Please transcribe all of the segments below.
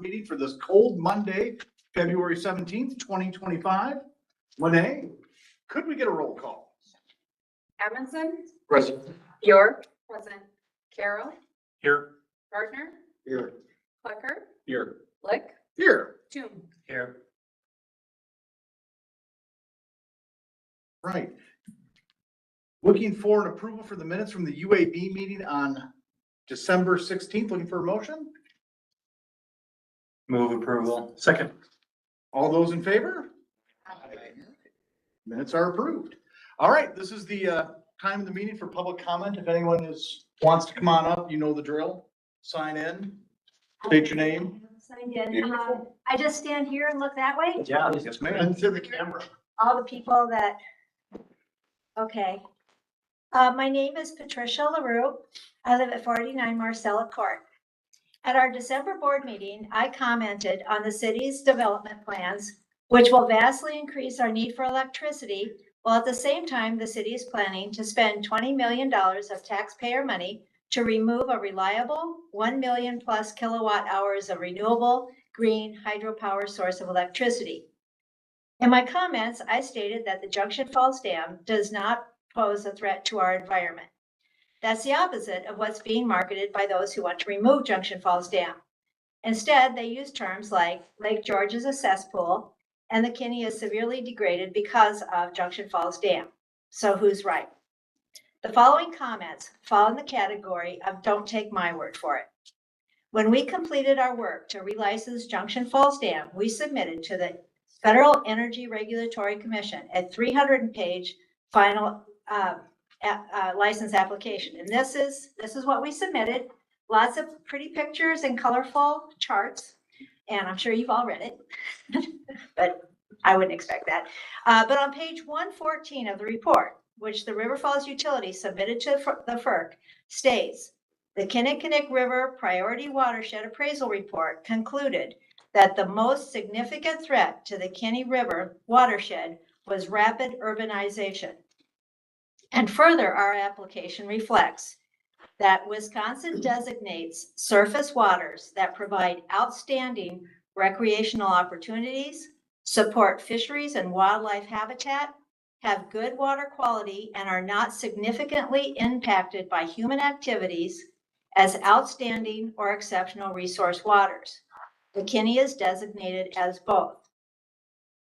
board meeting for this cold Monday, February 17th, 2025. Lene, could we get a roll call? Edmondson, Present. York, present. Carroll, Here. Gardner, Here. Plucker, Here. Lick, Here. Toon. Here. Right. Looking for an approval for the minutes from the UAB meeting on December 16th. Looking for a motion? Move approval. Second. All those in favor? Minutes are approved. All right, this is the time of the meeting for public comment. If anyone wants to come on up, you know the drill. Sign in, state your name. Signed in. Beautiful. I just stand here and look that way? Yeah. Yes, ma'am. To the camera. All the people that, okay. My name is Patricia LaRue. I live at 49 Marcella Court. At our December board meeting, I commented on the city's development plans, which will vastly increase our need for electricity, while at the same time, the city is planning to spend $20 million of taxpayer money to remove a reliable 1 million plus kilowatt hours of renewable green hydropower source of electricity. In my comments, I stated that the Junction Falls Dam does not pose a threat to our environment. That's the opposite of what's being marketed by those who want to remove Junction Falls Dam. Instead, they use terms like Lake George is a cesspool and the Kinney is severely degraded because of Junction Falls Dam. So who's right? The following comments fall in the category of don't take my word for it. When we completed our work to relicense Junction Falls Dam, we submitted to the Federal Energy Regulatory Commission a 300-page final license application. And this is what we submitted. Lots of pretty pictures and colorful charts. And I'm sure you've all read it, but I wouldn't expect that. But on page 114 of the report, which the River Falls Utility submitted to the FERC, states, the Kinnickinnick River Priority Watershed Appraisal Report concluded that the most significant threat to the Kinney River watershed was rapid urbanization. And further, our application reflects that Wisconsin designates surface waters that provide outstanding recreational opportunities, support fisheries and wildlife habitat, have good water quality, and are not significantly impacted by human activities as outstanding or exceptional resource waters. The Kinney is designated as both.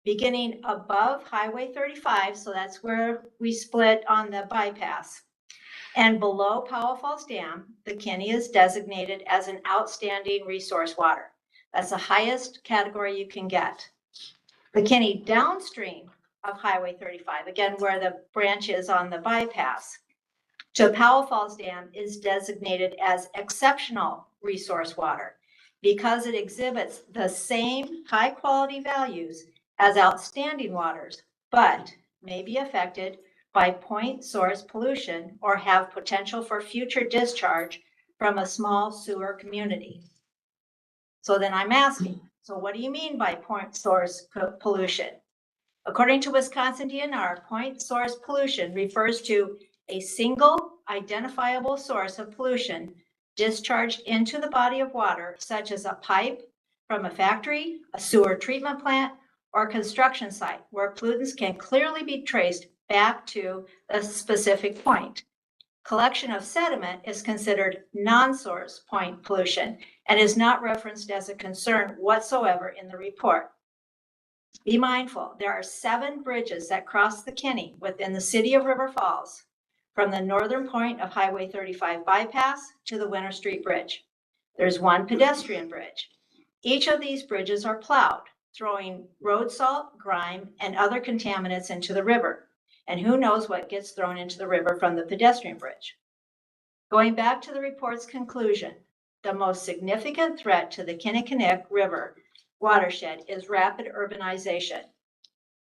Beginning above Highway 35, so that's where we split on the bypass, and below Powell Falls Dam, the Kinney is designated as an outstanding resource water. That's the highest category you can get. The Kinney downstream of Highway 35, again, where the branch is on the bypass, to Powell Falls Dam is designated as exceptional resource water because it exhibits the same high quality values as outstanding waters, but may be affected by point source pollution or have potential for future discharge from a small sewer community. So then I'm asking, so what do you mean by point source pollution? According to Wisconsin DNR, point source pollution refers to a single identifiable source of pollution discharged into the body of water, such as a pipe from a factory, a sewer treatment plant, or construction site where pollutants can clearly be traced back to a specific point. Collection of sediment is considered non-source point pollution and is not referenced as a concern whatsoever in the report. Be mindful, there are 7 bridges that cross the Kinney within the city of River Falls from the northern point of Highway 35 bypass to the Winter Street Bridge. There's 1 pedestrian bridge. Each of these bridges are plowed, throwing road salt, grime, and other contaminants into the river. And who knows what gets thrown into the river from the pedestrian bridge. Going back to the report's conclusion, the most significant threat to the Kinnickinnick River watershed is rapid urbanization.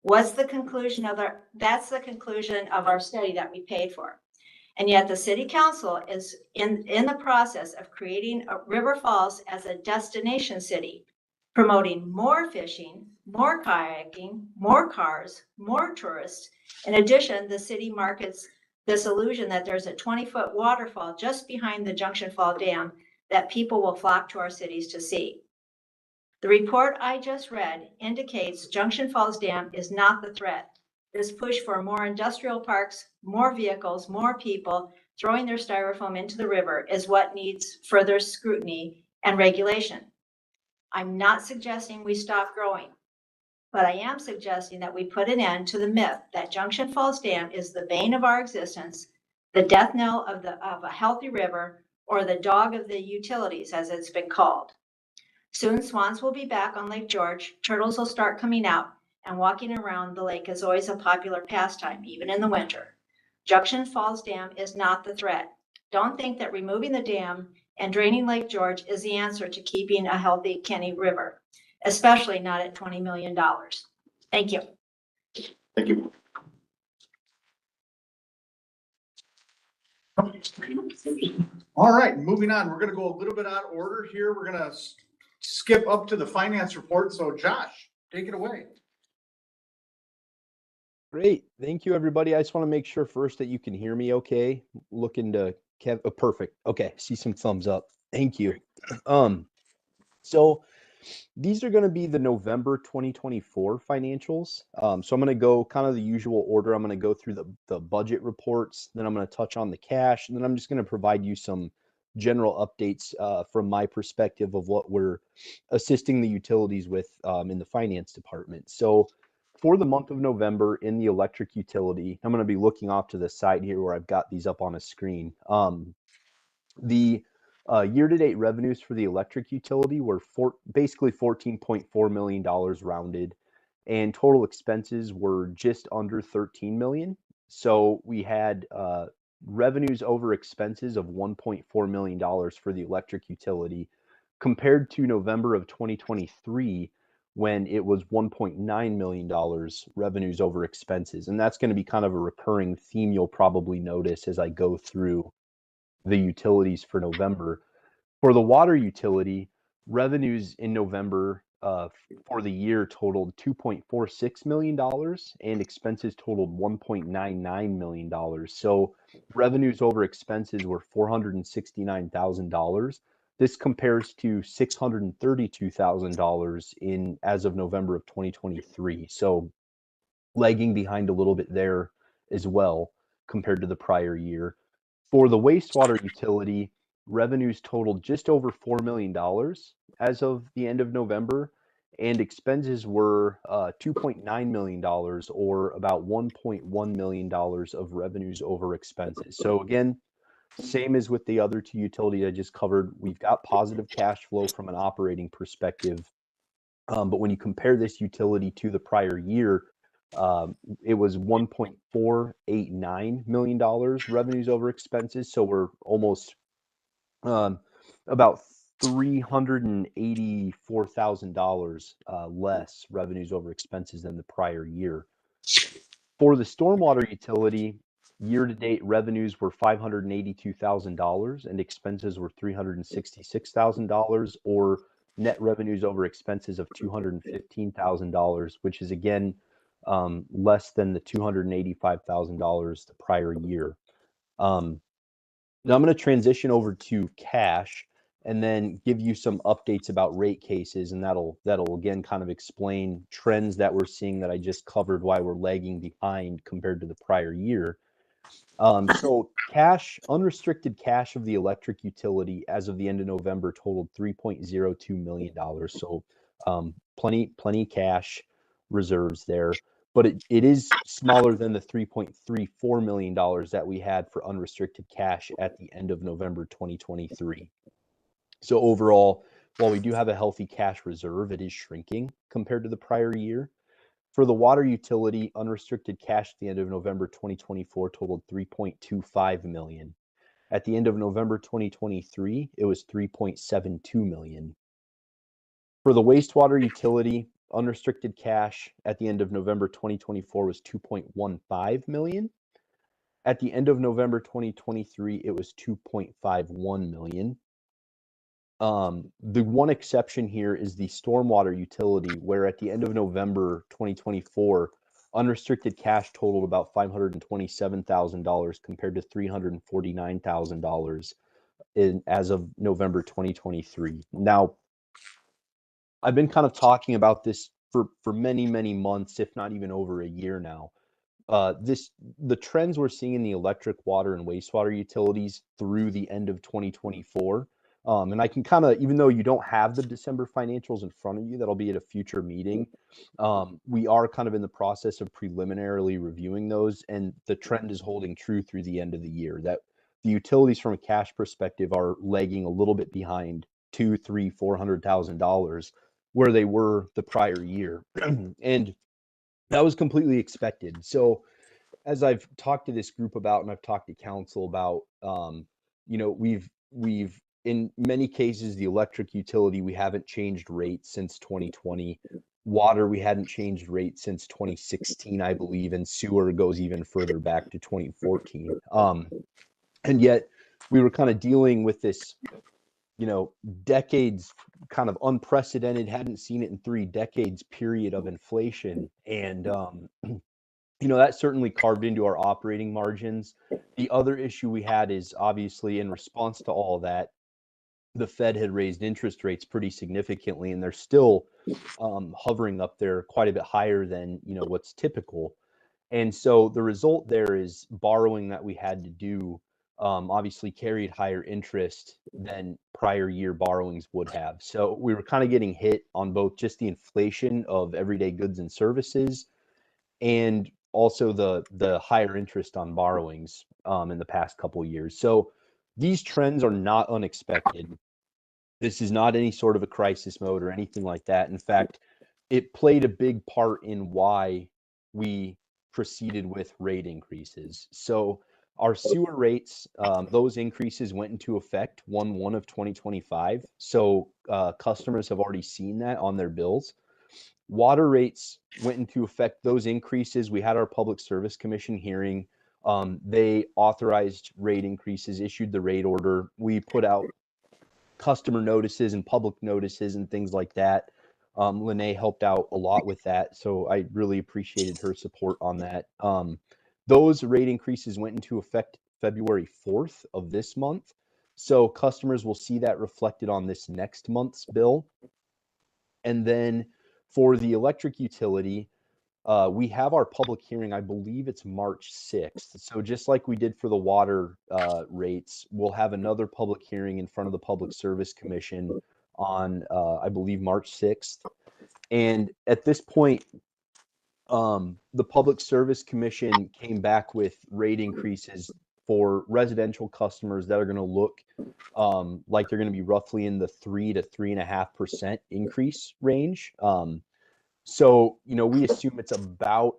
What's the conclusion of that's the conclusion of our study that we paid for. And yet the city council is in the process of creating River Falls as a destination city, promoting more fishing, more kayaking, more cars, more tourists. In addition, the city markets this illusion that there's a 20-foot waterfall just behind the Junction Fall Dam that people will flock to our cities to see. The report I just read indicates Junction Falls Dam is not the threat. This push for more industrial parks, more vehicles, more people throwing their styrofoam into the river is what needs further scrutiny and regulation. I'm not suggesting we stop growing, but I am suggesting that we put an end to the myth that Junction Falls Dam is the bane of our existence, the death knell of a healthy river, or the dog of the utilities, as it's been called. Soon swans will be back on Lake George, turtles will start coming out, and walking around the lake is always a popular pastime, even in the winter. Junction Falls Dam is not the threat. Don't think that removing the dam and draining Lake George is the answer to keeping a healthy Kenny River, especially not at $20 million. Thank you. Thank you. All right, moving on. We're gonna go a little bit out of order here. We're gonna skip up to the finance report. So Josh, take it away. Great. Thank you, everybody. I just want to make sure first that you can hear me okay. Looking to Kev. Oh, perfect. Okay. See some thumbs up. Thank you. So these are going to be the November 2024 financials. So I'm going to go kind of the usual order. I'm going to go through the budget reports, then I'm going to touch on the cash, and then I'm just going to provide you some general updates from my perspective of what we're assisting the utilities with in the finance department. So for the month of November in the electric utility, I'm going to be looking off to the side here where I've got these up on a screen. The year-to-date revenues for the electric utility were basically $14.4 million rounded, and total expenses were just under $13 million. So we had revenues over expenses of $1.4 million for the electric utility, compared to November of 2023, when it was $1.9 million revenues over expenses. And that's going to be kind of a recurring theme you'll probably notice as I go through the utilities for November. For the water utility, revenues in November for the year totaled $2.46 million and expenses totaled $1.99 million. So revenues over expenses were $469,000. This compares to $632,000 in as of November of 2023. So lagging behind a little bit there as well compared to the prior year. For the wastewater utility, revenues totaled just over $4 million as of the end of November, and expenses were $2.9 million, or about $1.1 million of revenues over expenses. So again, same as with the other two utilities I just covered, we've got positive cash flow from an operating perspective. But when you compare this utility to the prior year, it was $1.489 million revenues over expenses. So we're almost about $384,000 less revenues over expenses than the prior year. For the stormwater utility, year-to-date revenues were $582,000 and expenses were $366,000, or net revenues over expenses of $215,000, which is again less than the $285,000 the prior year. Now I'm going to transition over to cash and then give you some updates about rate cases, and that'll again kind of explain trends that we're seeing that I just covered, why we're lagging behind compared to the prior year. So unrestricted cash of the electric utility as of the end of November totaled $3.02 million. So plenty cash reserves there, but it is smaller than the $3.34 million that we had for unrestricted cash at the end of November 2023. So overall, while we do have a healthy cash reserve, it is shrinking compared to the prior year. For the water utility, unrestricted cash at the end of November 2024 totaled $3.25 million. At the end of November 2023, it was $3.72 million. For the wastewater utility, unrestricted cash at the end of November 2024 was $2.15 million. At the end of November 2023, it was $2.51 million. The one exception here is the stormwater utility, where at the end of November 2024, unrestricted cash totaled about $527,000 compared to $349,000 as of November 2023. Now, I've been kind of talking about this for many, many months, if not even over a year now. The trends we're seeing in the electric, water, and wastewater utilities through the end of 2024. And I can kind of, even though you don't have the December financials in front of you, that'll be at a future meeting. We are kind of in the process of preliminarily reviewing those, and the trend is holding true through the end of the year. That the utilities, from a cash perspective, are lagging a little bit behind $200,000, $300,000, $400,000 where they were the prior year, and that was completely expected. So as I've talked to this group about, and I've talked to council about, we've in many cases, the electric utility, we haven't changed rates since 2020. Water, we hadn't changed rates since 2016, I believe, and sewer goes even further back to 2014. And yet we were kind of dealing with this, decades, kind of unprecedented, hadn't seen it in 3 decades period of inflation. And, that certainly carved into our operating margins. The other issue we had is, obviously, in response to all of that, the Fed had raised interest rates pretty significantly, and they're still hovering up there quite a bit higher than what's typical. And so the result there is borrowing that we had to do obviously carried higher interest than prior year borrowings would have. So we were kind of getting hit on both just the inflation of everyday goods and services, and also the higher interest on borrowings in the past couple of years. So these trends are not unexpected. This is not any sort of a crisis mode or anything like that. In fact, it played a big part in why we proceeded with rate increases. So our sewer rates, those increases went into effect 1/1 of 2025. So customers have already seen that on their bills. Water rates went into effect, those increases. We had our Public Service Commission hearing. They authorized rate increases, issued the rate order. We put out customer notices and public notices and things like that. Lene helped out a lot with that, so I really appreciated her support on that. Those rate increases went into effect February 4th of this month. So customers will see that reflected on this next month's bill. And then for the electric utility, we have our public hearing, I believe it's March 6th. So just like we did for the water rates, we'll have another public hearing in front of the Public Service Commission on, I believe, March 6th. And at this point, the Public Service Commission came back with rate increases for residential customers that are going to look like they're going to be roughly in the 3 to 3.5% increase range. So, we assume it's about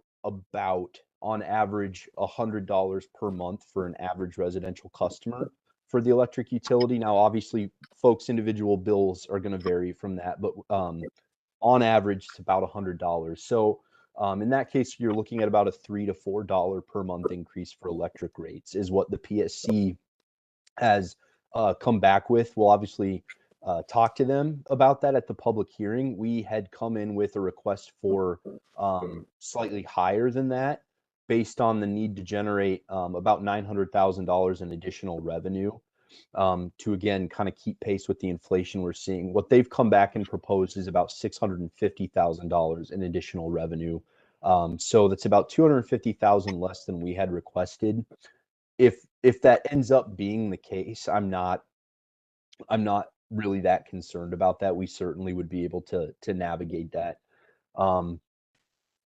on average $100 per month for an average residential customer for the electric utility. Now, obviously, folks' individual bills are going to vary from that, but on average, it's about $100. So in that case, you're looking at about a $3 to $4 per month increase for electric rates is what the PSC has come back with. We'll obviously talk to them about that at the public hearing. We had come in with a request for slightly higher than that, based on the need to generate about $900,000 in additional revenue to, again, kind of keep pace with the inflation we're seeing. What they've come back and proposed is about $650,000 in additional revenue. So that's about $250,000 less than we had requested. If that ends up being the case, I'm not really that concerned about that. We certainly would be able to navigate that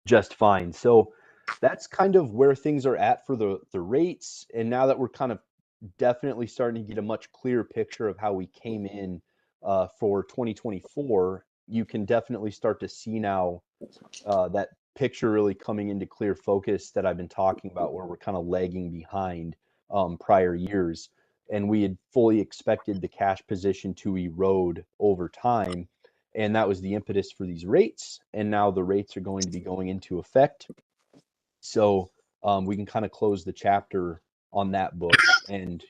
just fine. So that's kind of where things are at for the rates. And now that we're kind of definitely starting to get a much clearer picture of how we came in for 2024, you can definitely start to see now that picture really coming into clear focus that I've been talking about, where we're kind of lagging behind prior years. And we had fully expected the cash position to erode over time. And that was the impetus for these rates. And now the rates are going to be going into effect. So we can kind of close the chapter on that book and,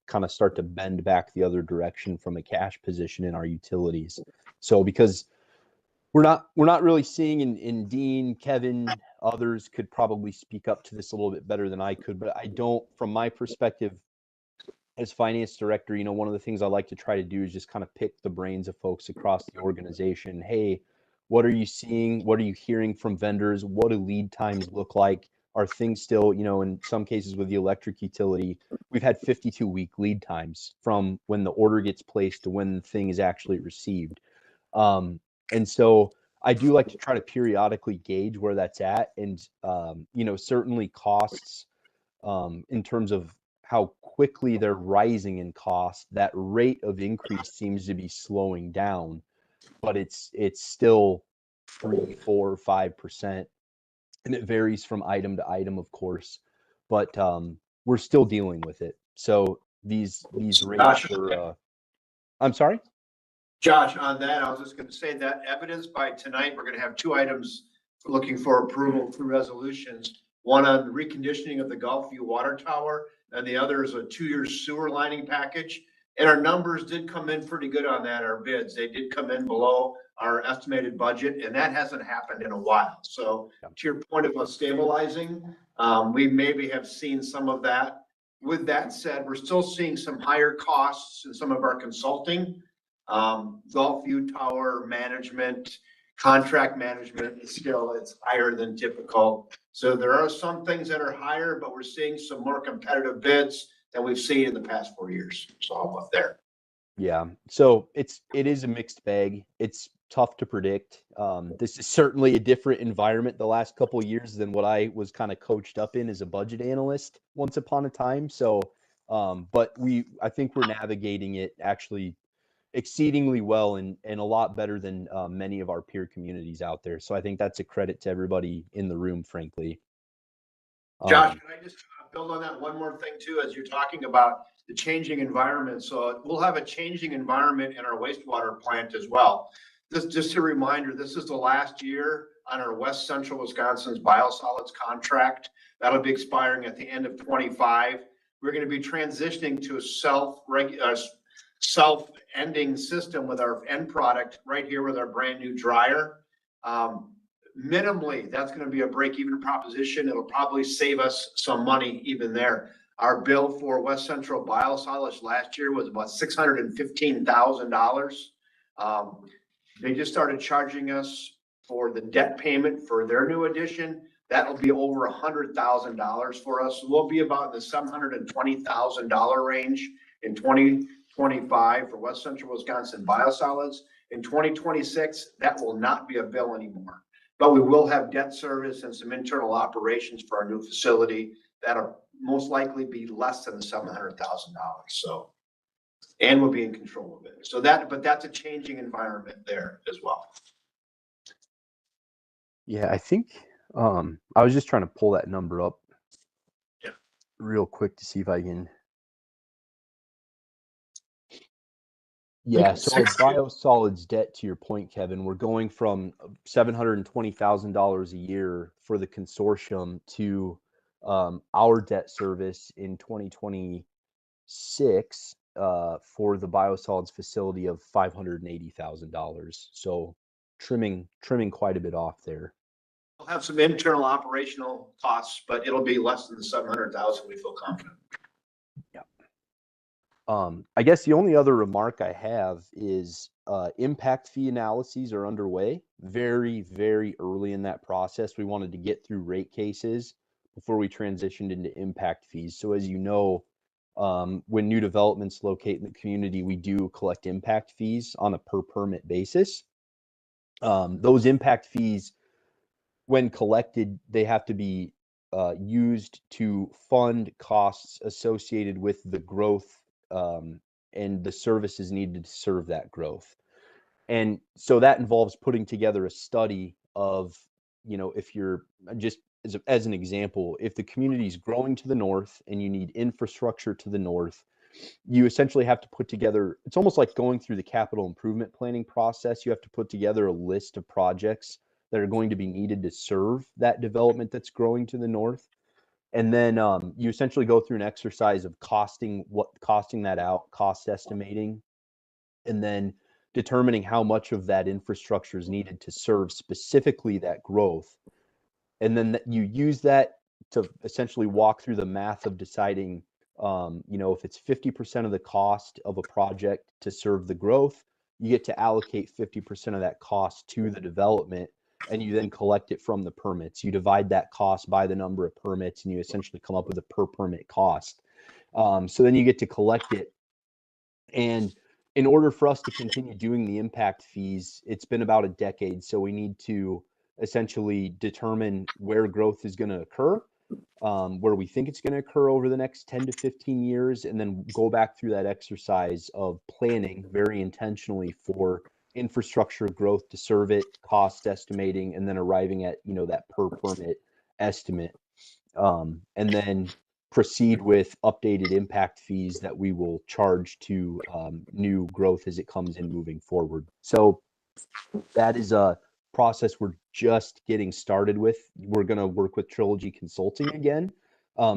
kind of start to bend back the other direction from a cash position in our utilities. So because we're not really seeing in Dean, Kevin, others could probably speak up to this a little bit better than I could, but I don't, from my perspective, as finance director, one of the things I like to try to do is just kind of pick the brains of folks across the organization. Hey, what are you seeing? What are you hearing from vendors? What do lead times look like? Are things still, in some cases with the electric utility, we've had 52-week lead times from when the order gets placed to when the thing is actually received. And so I do like to try to periodically gauge where that's at. And, certainly costs, in terms of how quickly they're rising in cost, that rate of increase seems to be slowing down, but it's still 3, 4, 5%. And it varies from item to item, of course, but we're still dealing with it. So these rates are, I'm sorry? Josh, on that, I was just going to say that evidence by tonight, we're going to have 2 items looking for approval through resolutions. One on reconditioning of the Gulfview water tower, and the other is a 2-year sewer lining package. And our numbers did come in pretty good on that, our bids. They did come in below our estimated budget, and that hasn't happened in a while. So to your point of us stabilizing, we maybe have seen some of that. With that said, we're still seeing some higher costs in some of our consulting. Gulfview tower management, contract management is still, it's higher than typical. So there are some things that are higher, but we're seeing some more competitive bids than we've seen in the past 4 years. So I'm up there. Yeah. So it is a mixed bag. It's tough to predict. This is certainly a different environment the last couple of years than what I was kind of coached up in as a budget analyst once upon a time. So, but I think we're navigating it actually exceedingly well and a lot better than many of our peer communities out there. So I think that's a credit to everybody in the room, frankly. Josh, can I just build on that one more thing too, as you're talking about the changing environment? So we'll have a changing environment in our wastewater plant as well. This, just a reminder, this is the last year on our West Central Wisconsin's biosolids contract. That'll be expiring at the end of 25. We're going to be transitioning to a self-ending system with our end product right here with our brand new dryer. Minimally, that's going to be a break-even proposition. It'll probably save us some money even there. Our bill for West Central biosolids last year was about $615,000. They just started charging us for the debt payment for their new addition. That'll be over $100,000 for us. So we'll be about in the $720,000 range in 2025 for West Central Wisconsin biosolids. In 2026, that will not be a bill anymore. But we will have debt service and some internal operations for our new facility that'll most likely be less than the $700,000. So, and we'll be in control of it. So but that's a changing environment there as well. Yeah, I think I was just trying to pull that number up real quick to see if I can. Yeah, so our biosolids debt, to your point, Kevin, we're going from $720,000 a year for the consortium to our debt service in 2026 for the biosolids facility of $580,000. So trimming quite a bit off there. We'll have some internal operational costs, but it'll be less than the $700,000. We feel confident. Yeah. I guess the only other remark I have is impact fee analyses are underway. Very, very early in that process. We wanted to get through rate cases before we transitioned into impact fees. So as you know, when new developments locate in the community, we do collect impact fees on a per permit basis. Those impact fees, when collected, they have to be used to fund costs associated with the growth and the services needed to serve that growth. And so that involves putting together a study of, if you're just as an example, if the community is growing to the north and you need infrastructure to the north, you essentially have to put together, it's almost like going through the capital improvement planning process. You have to put together a list of projects that are going to be needed to serve that development that's growing to the north. And then you essentially go through an exercise of costing that out, cost estimating, and then determining how much of that infrastructure is needed to serve specifically that growth. And then you use that to essentially walk through the math of deciding You know, if it's 50% of the cost of a project to serve the growth, you get to allocate 50% of that cost to the development, and you then collect it from the permits. You divide that cost by the number of permits, and you essentially come up with a per permit cost. So then you get to collect it. And in order for us to continue doing the impact fees, it's been about a decade. So we need to essentially determine where growth is going to occur, where we think it's going to occur over the next 10 to 15 years, and then go back through that exercise of planning very intentionally for infrastructure growth to serve it, cost estimating, and then arriving at, you know, that per permit estimate. And then proceed with updated impact fees that we will charge to new growth as it comes in moving forward. So that is a process we're just getting started with. We're going to work with Trilogy Consulting again.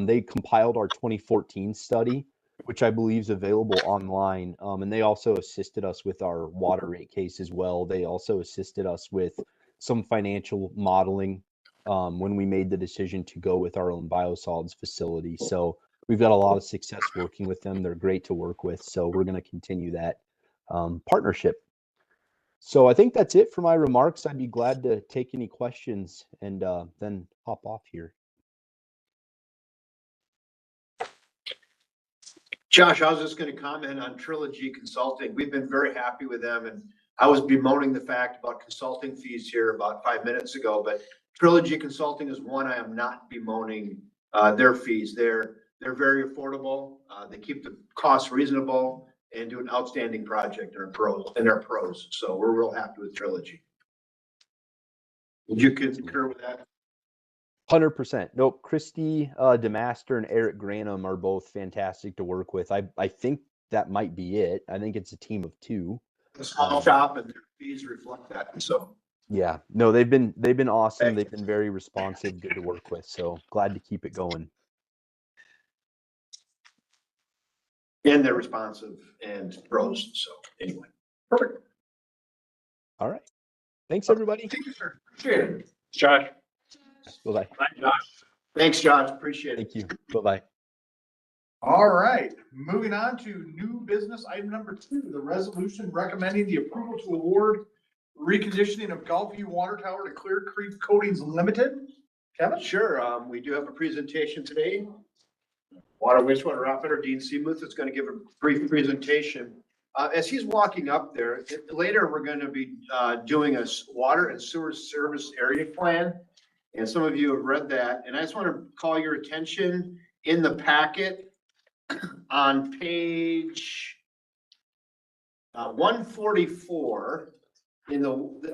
They compiled our 2014 study, which I believe is available online. And they also assisted us with our water rate case as well. They also assisted us with some financial modeling when we made the decision to go with our own biosolids facility. So we've got a lot of success working with them. They're great to work with. So we're going to continue that partnership. So I think that's it for my remarks. I'd be glad to take any questions and then hop off here. Josh, I was just going to comment on Trilogy Consulting. We've been very happy with them, and I was bemoaning the fact about consulting fees here about 5 minutes ago, but Trilogy Consulting is one I am not bemoaning their fees. They're very affordable. They keep the costs reasonable and do an outstanding project. They're pros. So we're real happy with Trilogy. Would you concur with that? 100%. Nope. Christy DeMaster and Eric Granum are both fantastic to work with. I think that might be it. I think it's a team of two. A small shop, and their fees reflect that. So yeah, no, they've been awesome. They've been very responsive, good to work with. So glad to keep it going. and they're responsive and pros. So anyway, perfect. All right. Thanks, everybody. Thank you, sir. Appreciate it. Josh. Bye-bye. Bye, Josh. Thanks, Josh. Appreciate it. Thank you. Bye-bye. All right, moving on to new business item number 2, the resolution recommending the approval to award reconditioning of Gulfview Water Tower to Clearcreek Coatings Limited. Kevin? Sure. We do have a presentation today. Water wastewater operator Dean Seamuth is going to give a brief presentation. As he's walking up there, later we're going to be doing a water and sewer service area plan. And some of you have read that. And I just want to call your attention in the packet on page 144.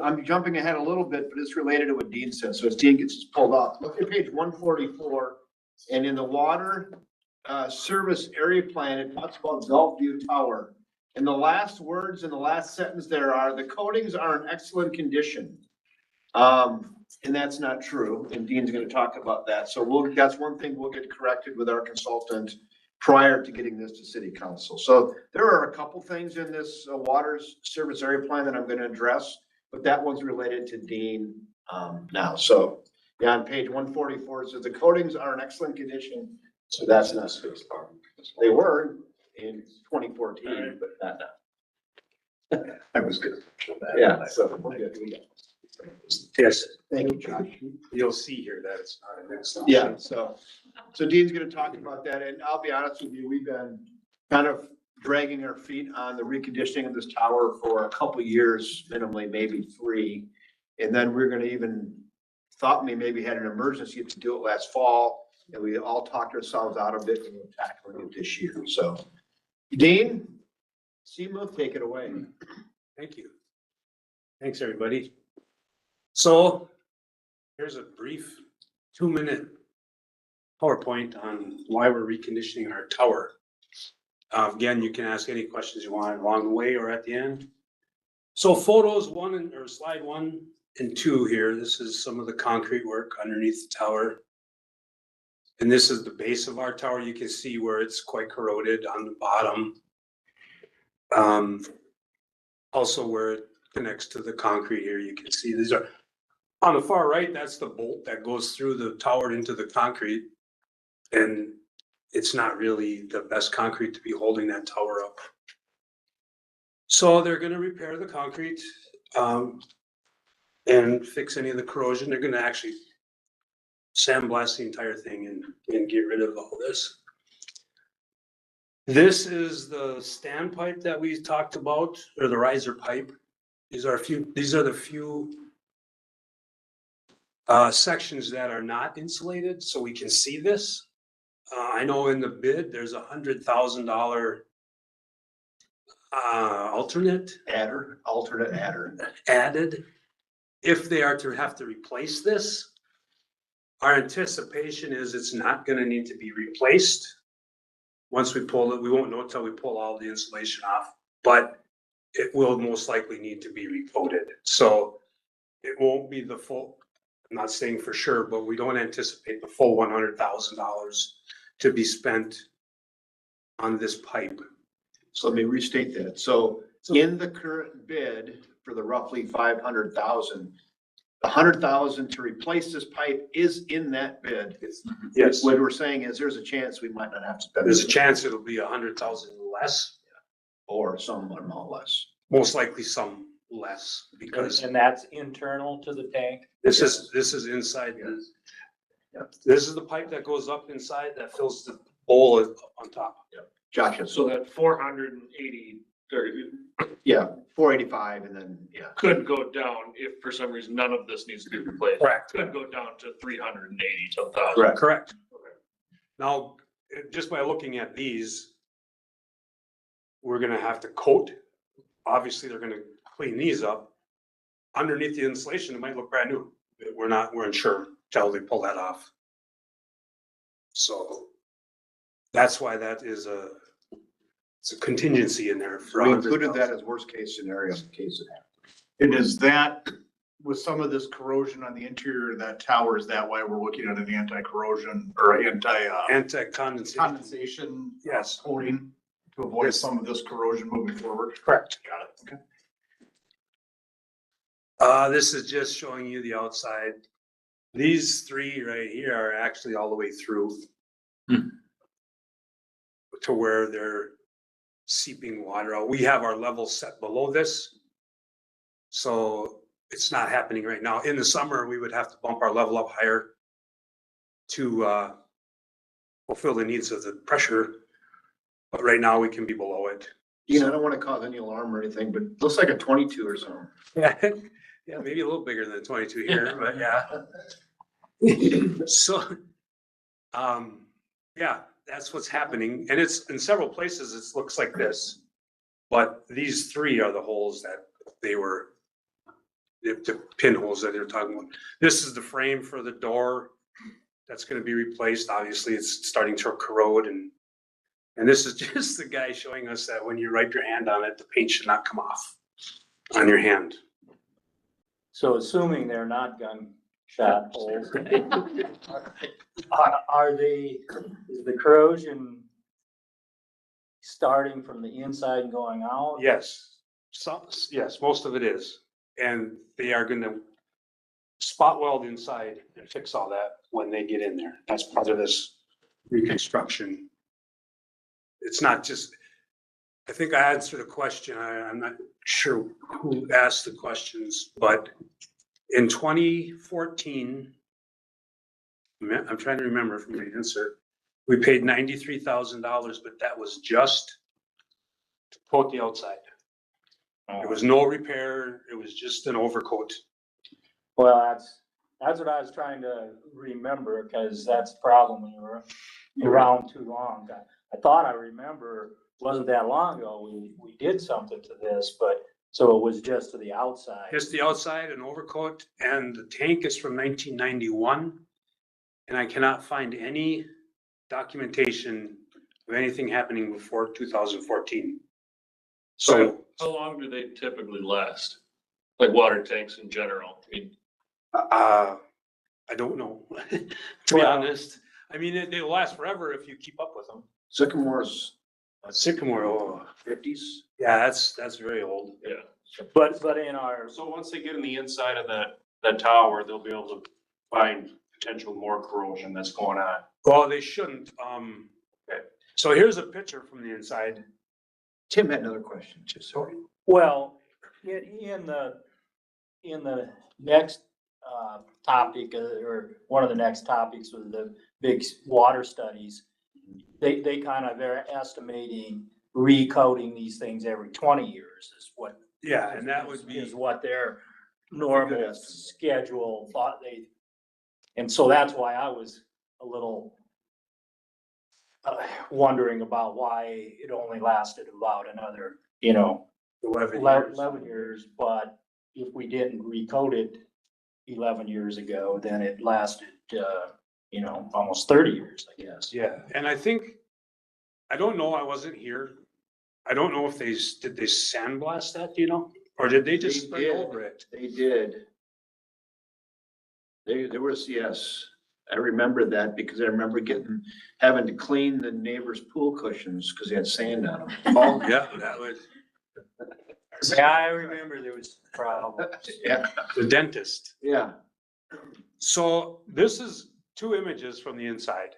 I'm jumping ahead a little bit, but it's related to what Dean said. So as Dean gets this pulled up, look at page 144. And in the water service area plan, it talks about Gulfview Tower. And the last words in the last sentence there are, the coatings are in excellent condition. And that's not true. And Dean's going to talk about that. So that's one thing we'll get corrected with our consultant prior to getting this to city council. So there are a couple things in this water service area plan that I'm going to address, but that one's related to Dean now. So yeah, on page 144, it says the coatings are in excellent condition. So that's not space. They were in 2014, but not now. I was good. Yeah, so we're good. We got it. Yes, Thank you, Josh. you'll see here that it's not an excellent. Yeah, so Dean's gonna talk about that, and I'll be honest with you, we've been kind of dragging our feet on the reconditioning of this tower for a couple of years, minimally, maybe 3. And then we're gonna thought we maybe had an emergency to do it last fall, and we all talked ourselves out of it and we're tackling it this year. So Dean, Seamuth, take it away. Thank you. Thanks, everybody. So here's a brief 2-minute PowerPoint on why we're reconditioning our tower. Again, you can ask any questions you want along the way or at the end. So photos slide 1 and 2 here. This is some of the concrete work underneath the tower. And this is the base of our tower. You can see where it's quite corroded on the bottom. Also where it connects to the concrete here, you can see these are on the far right. That's the bolt that goes through the tower into the concrete. And it's not really the best concrete to be holding that tower up. So they're gonna repair the concrete, and fix any of the corrosion. They're gonna actually sandblast the entire thing and get rid of all this. This is the standpipe that we talked about, or the riser pipe. These are the few sections that are not insulated, so we can see this. I know in the bid, there's $100,000 alternate adder. added. If they are to have to replace this, our anticipation is it's not gonna need to be replaced. Once we pull it, we won't know until we pull all the insulation off, but it will most likely need to be recoated. So it won't be the full, I'm not saying for sure, but we don't anticipate the full $100,000 to be spent on this pipe. So let me restate that. So in the current bid for the roughly 500,000, the 100,000 to replace this pipe is in that bid. Yes, What we're saying is there's a chance we might not have to spend. there's a chance it'll be 100,000 less, Or some amount less. most likely some less, because And that's internal to the tank? this is inside the, this is the pipe that goes up inside that fills the bowl on top. Gotcha. So that 480, or Yeah, 485 and then, could go down if for some reason none of this needs to be replaced. Correct. Could go down to 380 to 1,000. Correct. Now, just by looking at these, we're gonna have to coat. Obviously, they're gonna clean these up. Underneath the insulation, it might look brand new. We're unsure till they pull that off. So that's why that is it's a contingency in there for. we included that as worst case scenario in case it happens. And is that, with some of this corrosion on the interior of that tower, is that why we're looking at an anti-corrosion or Anti-condensation. condensation? Yes. Coating to avoid some of this corrosion moving forward? Correct. Got it, okay. This is just showing you the outside. These three right here are actually all the way through. To where they're seeping water out. We have our level set below this. So it's not happening right now. In the summer, we would have to bump our level up higher to fulfill the needs of the pressure. But right now we can be below it. I don't want to cause any alarm or anything, but it looks like a 22 or something. Yeah, yeah, maybe a little bigger than 22 here, but yeah. So, yeah, that's what's happening. And it's in several places, it looks like this. But these three are the holes that they were, the pinholes that they were talking about. This is the frame for the door that's going to be replaced. Obviously, it's starting to corrode, and this is just the guy showing us that when you wipe your hand on it, the paint should not come off on your hand. So assuming they're not gunshot holes, are they, is the corrosion starting from the inside and going out? Yes, yes, most of it is. And they are gonna spot weld inside and fix all that when they get in there. That's part of this reconstruction. It's not just, I think I answered a question. I'm not sure who asked the questions, but in 2014, I'm trying to remember from the answer, we paid $93,000, but that was just to coat the outside. There was no repair. It was just an overcoat. Well, that's what I was trying to remember, because that's the problem when you were around too long. I thought I remember, wasn't that long ago, we did something to this, but, so it was just to the outside. Just the outside, an overcoat, and the tank is from 1991. And I cannot find any documentation of anything happening before 2014. So, How long do they typically last? Like water tanks in general? I mean, I don't know, to be Well- honest. I mean, they'll last forever if you keep up with them. Sycamore's Sycamore, oh, 50s. yeah, that's very old. yeah. But in our, So once they get in the inside of that tower, they'll be able to find potential more corrosion that's going on. Well, they shouldn't. So here's a picture from the inside. Tim had another question, just sorry. Well, in the next, topic, or one of the next topics was the big water studies. They kind of, they're estimating recoding these things every 20 years is what. Yeah, and that would be, Is what their Good normal estimate. schedule thought they, and so that's why I was a little wondering about why it only lasted about another, 11 years. 11 years, but if we didn't recode it 11 years ago, then it lasted, almost 30 years, I guess. Yeah, and I think, I don't know, I wasn't here. I don't know if did they sandblast that, do you know? Or did they just They spray did. over it? They did. There was, yes, I remember that because I remember having to clean the neighbor's pool cushions because they had sand on them. Oh, yeah, that would. Yeah, I remember there was problems. Yeah, The dentist. yeah. So this is 2 images from the inside.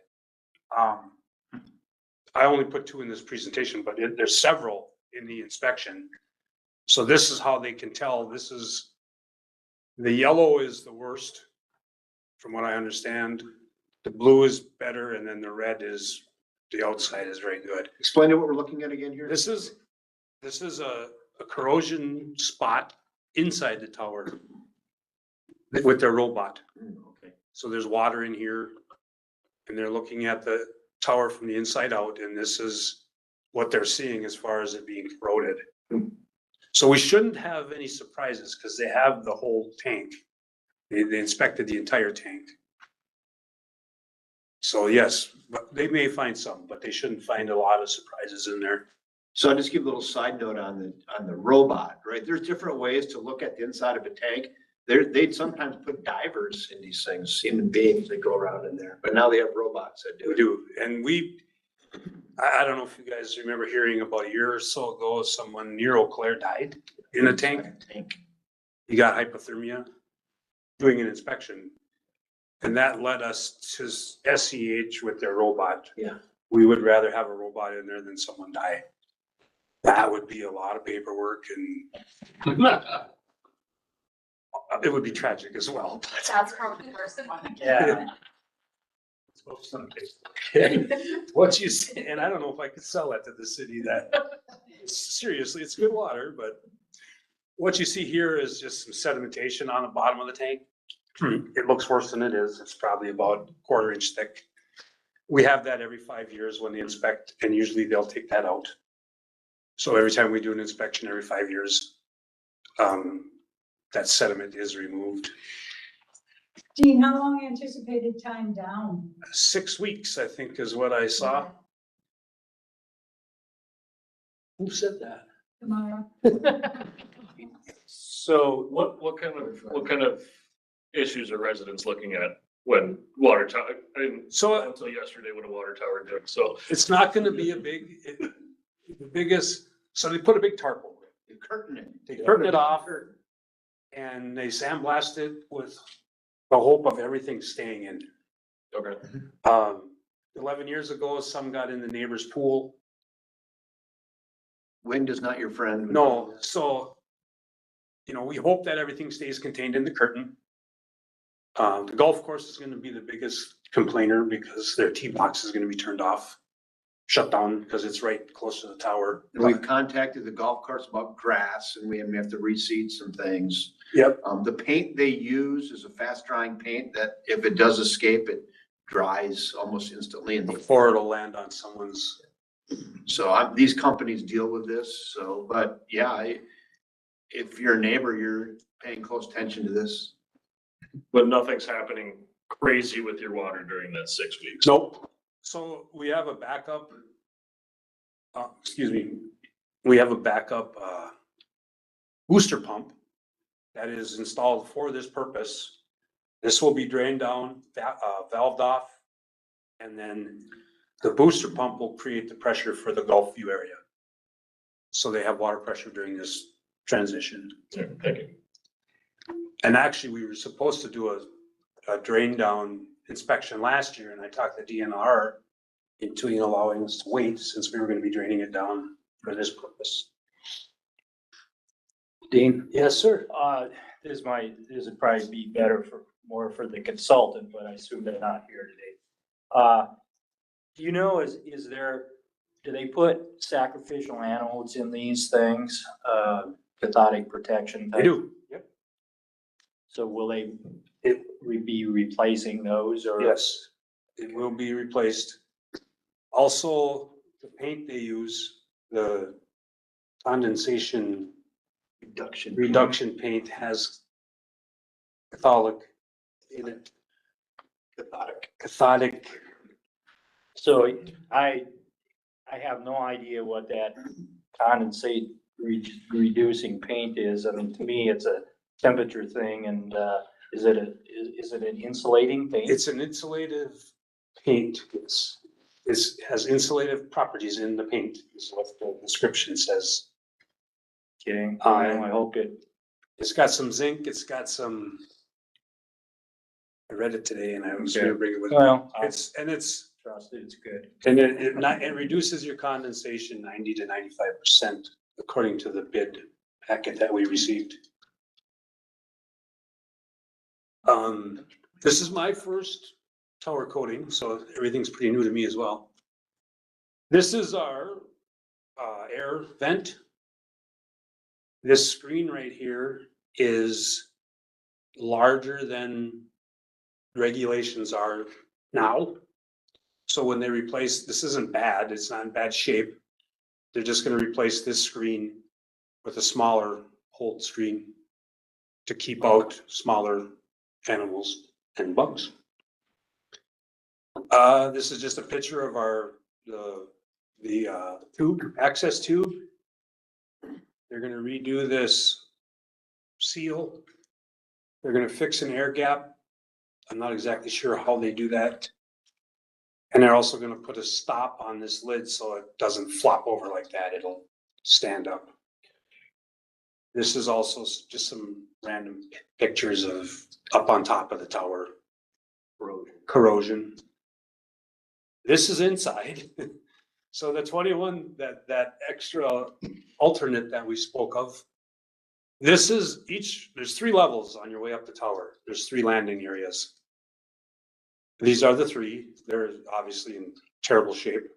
I only put 2 in this presentation, but there's several in the inspection. So this is how they can tell. The yellow is the worst, from what I understand. The blue is better, and then the red is, the outside is very good. Explain to what we're looking at again here. This is a corrosion spot inside the tower with their robot. Okay. So there's water in here, and they're looking at the tower from the inside out, and this is what they're seeing as far as it being corroded. So we shouldn't have any surprises because they have the whole tank. They inspected the entire tank. So yes, but they may find some, but they shouldn't find a lot of surprises in there. So I'll just give a little side note on the robot, right? There's different ways to look at the inside of a tank. They'd sometimes put divers in these things, human beings that go around in there, but now they have robots that do We it. do, and I don't know if you guys remember hearing about a year or so ago, someone near Eau Claire died in a tank. He got hypothermia doing an inspection. And that led us to SEH with their robot. Yeah. We would rather have a robot in there than someone die. That would be a lot of paperwork and it would be tragic as well. That's probably worse than mine. Yeah. What you say, and I don't know if I could sell that to the city that, seriously, it's good water, but what you see here is just some sedimentation on the bottom of the tank. It looks worse than it is. It's probably about 1/4 inch thick. We have that every 5 years when they inspect, and usually they'll take that out. So every time we do an inspection every 5 years, that sediment is removed. Dean, how long anticipated time down? 6 weeks, I think, is what I saw. Who said that? Tomorrow? So What kind of issues are residents looking at when water tower, I didn't, So until yesterday when a water tower did, so. it's not gonna be the biggest, so they put a big tarp over it. You curtain it. They curtain it off and they sandblast it with the hope of everything staying in. Okay. 11 years ago, some got in the neighbor's pool. Wind is not your friend. No, so, we hope that everything stays contained in the curtain. The golf course is gonna be the biggest complainer because their tee box is gonna be turned off, shut down because it's right close to the tower. We've contacted the golf course about grass and we have to reseed some things. Yep. The paint they use is a fast drying paint that if it does escape, it dries almost instantly. Before it'll land on someone's. So these companies deal with this, so, but yeah, if you're a neighbor, you're paying close attention to this. But nothing's happening crazy with your water during that 6 weeks. Nope. So we have a backup. We have a backup booster pump that is installed for this purpose. This will be drained down, valved off, and then the booster pump will create the pressure for the Gulf View area. So they have water pressure during this transition. Yeah, thank you. And actually, we were supposed to do a drain down inspection last year, and I talked to DNR, into allowing us to wait since we were gonna be draining it down for this purpose. Dean? Yes, sir. This would probably be better more for the consultant, but I assume they're not here today. Do you know, do they put sacrificial animals in these things, cathodic protection? They do. Yep. So will they be replacing those or? Yes, it will be replaced. Also, the paint they use, the condensation reduction paint has catholic in it. Cathodic. So I have no idea what that condensate reducing paint is. I mean, to me, it's a temperature thing and, is it an insulating paint? It's an insulative paint. It has insulative properties in the paint, is what the description says. Okay, I hope It's got some zinc, it's got some, I read it today and I was gonna bring it with me. well, It's trust it, it's good. and it reduces your condensation 90 to 95% according to the bid packet that we received. This is my first tower coating, so everything's pretty new to me as well. This is our air vent. This screen right here is larger than regulations are now. So when they replace, this isn't bad, it's not in bad shape. They're just gonna replace this screen with a smaller Holt screen to keep out smaller animals and bugs. This is just a picture of the tube, access tube. They're gonna redo this seal. They're gonna fix an air gap. I'm not exactly sure how they do that. And they're also gonna put a stop on this lid so it doesn't flop over like that. It'll stand up. This is also just some random pictures of up on top of the tower. Corrosion. This is inside. So the 21, that extra alternate that we spoke of, this is there's 3 levels on your way up the tower. There's 3 landing areas. These are the 3. They're obviously in terrible shape.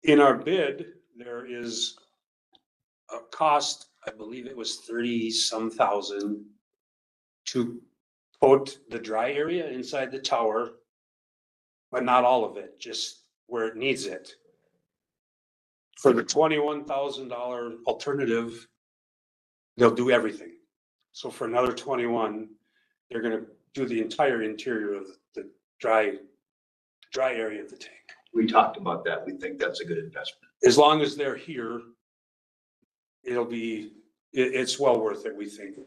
In our bid, there is a cost, I believe it was 30-some thousand to coat the dry area inside the tower, but not all of it, just where it needs it. For the $21,000 alternative, they'll do everything. So for another 21, they're gonna do the entire interior of the dry area of the tank. We talked about that. We think that's a good investment. As long as they're here, it's well worth it, we think.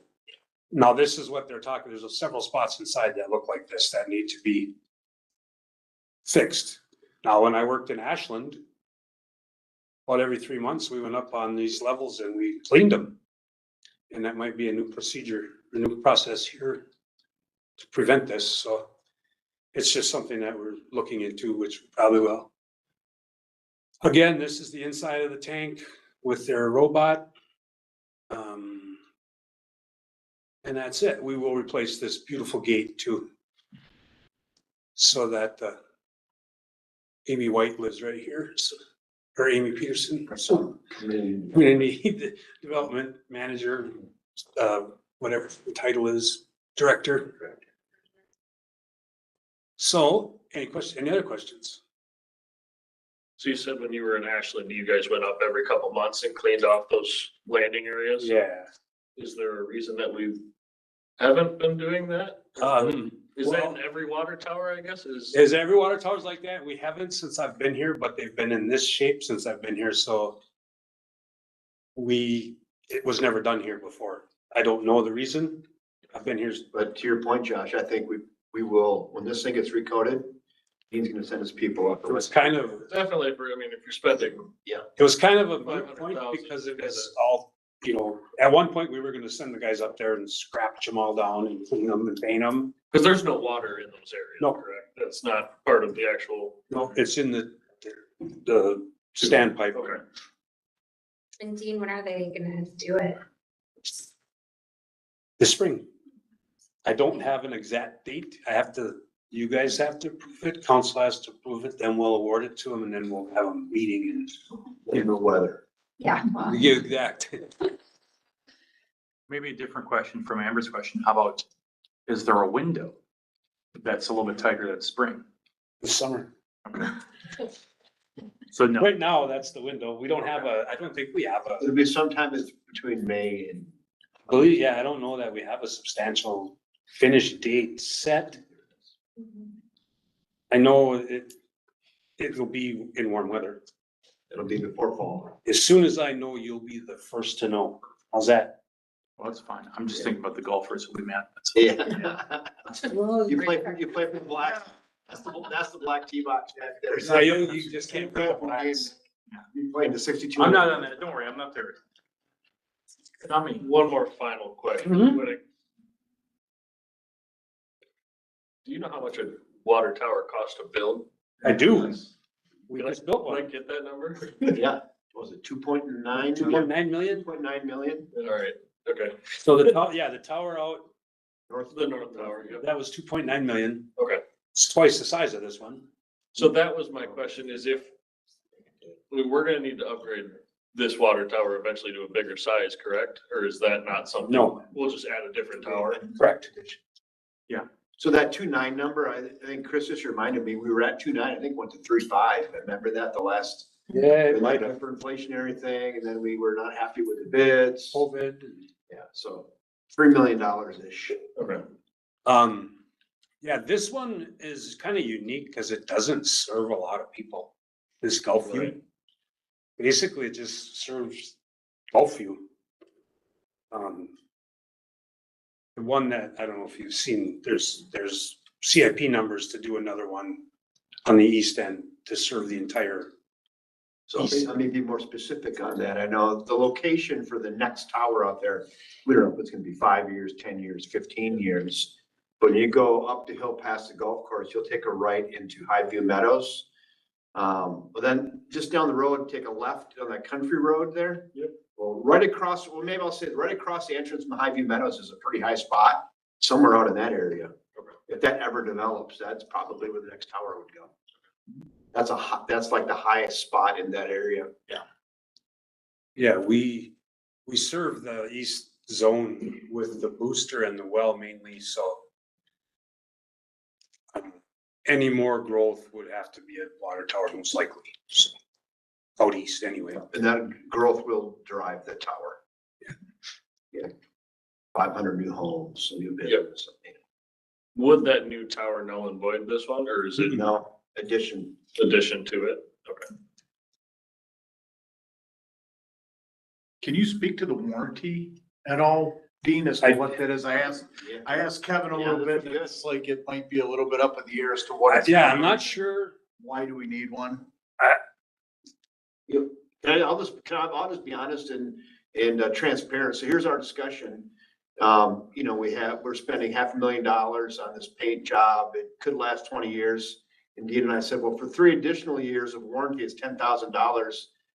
Now, this is what they're talking, there's several spots inside that look like this that need to be fixed. Now, when I worked in Ashland, about every 3 months, we went up on these levels and we cleaned them. And that might be a new procedure, a new process here to prevent this. So it's just something that we're looking into, which we probably will. Again, this is the inside of the tank with their robot. And that's it. We will replace this beautiful gate too. So that Amy White lives right here, or Amy Peterson, so community development manager, whatever the title is, director. So, any other questions? So you said when you were in Ashland, you guys went up every couple months and cleaned off those landing areas? Yeah. Is there a reason that we haven't been doing that? Is that in every water tower, I guess, Is every water tower's like that? We haven't since I've been here, but they've been in this shape since I've been here, so it was never done here before. I don't know the reason. I've been here. But to your point, Josh, I think we will, when this thing gets recoded, he's gonna send his people up. It was kind of, Definitely, if you're spending, it was kind of a moot point $500,000 because it was all you know, at one point, we were gonna send the guys up there and scratch them all down and clean them and paint them. Cause there's no water in those areas, No. correct? That's not part of the actual. No, it's in the standpipe. Okay. And Dean, when are they gonna do it? This spring. I don't have an exact date. You guys have to approve it, council has to approve it, then we'll award it to them and then we'll have a meeting In the weather. Yeah. and get exact. Maybe a different question from Amber's question. How about, is there a window that's a little bit tighter that spring? This summer. Okay. So no, Right now, that's the window. We don't have I don't think we have It'll be sometime between May and. I don't know that we have a substantial finish date set. I know it will be in warm weather. It'll be before fall. As soon as I know, you'll be the first to know. How's that? well, that's fine. I'm just thinking about the golfers who we met. Yeah. You play for the black, that's the black tee box. So you just can't play blacks. You played the 62. I'm not on that. Don't worry, I'm not there. Not me. One more final question. Mhm. Do you know how much a water tower costs to build? I do. We Can I- just built Can I one. get that number? Yeah, was it 2.9? 2.9 million. 2.9 million? All right, okay. So the tower out, The North Tower, yeah. that was 2.9 million. Okay. It's twice the size of this one. So that was my question is if we're gonna need to upgrade this water tower eventually to a bigger size, correct? Or is that not something? No. We'll just add a different tower. Correct. So that 2.9 number, I think Chris just reminded me, we were at 2.9, I think went to 3.5. Remember that the last? Yeah, it might have. For inflationary thing, and then we were not happy with the bids. COVID. Yeah, so $3 million-ish. Okay. Yeah, this one is kind of unique because it doesn't serve a lot of people. This Gulfview. Right. Basically, it just serves Gulfview. The one that, I don't know if you've seen, there's CIP numbers to do another one on the east end to serve the entire. So let me be more specific on that. I know the location for the next tower out there, we don't know if it's gonna be 5 years, 10 years, 15 years. But when you go up the hill past the golf course, you'll take a right into Highview Meadows. But then just down the road, take a left on that country road there. Yep. Well, maybe I'll say right across the entrance from Highview Meadows is a pretty high spot, somewhere out in that area. Okay. If that ever develops, that's probably where the next tower would go. That's like the highest spot in that area. Yeah. Yeah, we serve the east zone with the booster and the well mainly, so. Any more growth would have to be at water tower most likely, so, out east anyway. And that growth will drive the tower. Yeah. 500 new homes, new business. Would that new tower null and void this one, or is it No, addition. addition to it? Okay. Can you speak to the warranty at all, Dean, as to what that is? I asked Kevin a little bit, and it's like it might be a little bit up in the air as to what. it's Yeah, I'm covering. not sure. Why do we need one? I'll just be honest and transparent. So here's our discussion. We're spending $500,000 on this paint job. It could last 20 years. And Dean and I said, well, for 3 additional years of warranty, it's $10,000.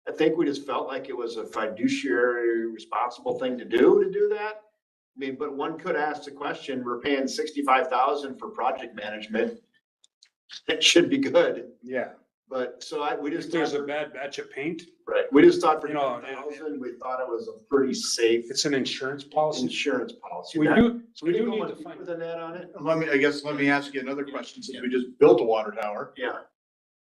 I think we just felt like it was a fiduciary responsible thing to do that. I mean, but one could ask the question, we're paying $65,000 for project management. It should be good, Yeah. but we just. If there's a bad batch of paint, Right, we just thought for You know, 10,000, we thought it was a pretty safe it's an insurance policy. insurance policy. We That- do, So we we do didn't need go to much find. deeper than that on it? Let me ask you another question, since we just built a water tower. Yeah,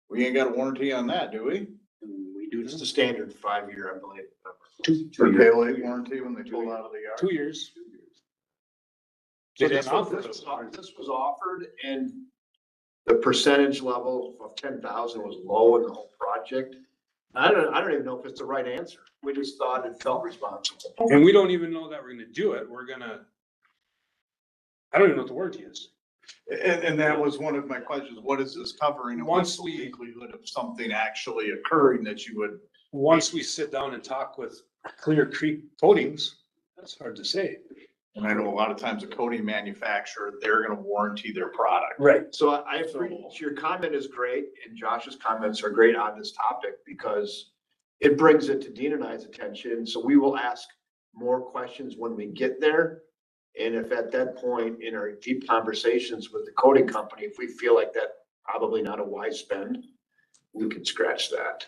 We ain't got a warranty on that, do we? We do it's the standard 5-year, I believe. For tailgate warranty when they pull out of the yard? 2 years. So They didn't offer this those. was offered, and the percentage level of 10,000 was low in the whole project. I don't even know if it's the right answer. We just thought it felt responsible. And we don't even know that we're gonna do it. I don't even know what the warranty is. And that was one of my questions. What is this covering? And what's the likelihood of something actually occurring that you would? Once we sit down and talk with Clearcreek coatings, that's hard to say. And I know a lot of times a coating manufacturer, they're gonna warranty their product. Right. So I appreciate, your comment is great and Josh's comments are great on this topic because it brings it to Dean and I's attention. So we will ask more questions when we get there. And if at that point in our deep conversations with the coating company, if we feel like that probably not a wise spend, we can scratch that.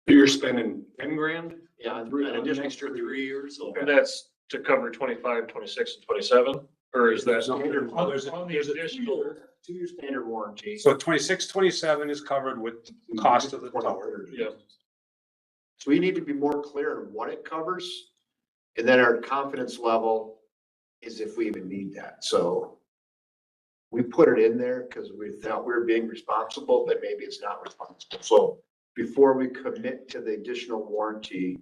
You're spending 10 grand? Yeah, An an additional extra 3 years? And that's to cover 25, 26, and 27, or is that? Standard. Oh, there's a additional. Two-year standard warranty. So 26, 27 is covered with the cost of the tower. Yeah. So we need to be more clear on what it covers. And then our confidence level is if we even need that. So we put it in there because we thought we were being responsible, but maybe it's not responsible. So before we commit to the additional warranty,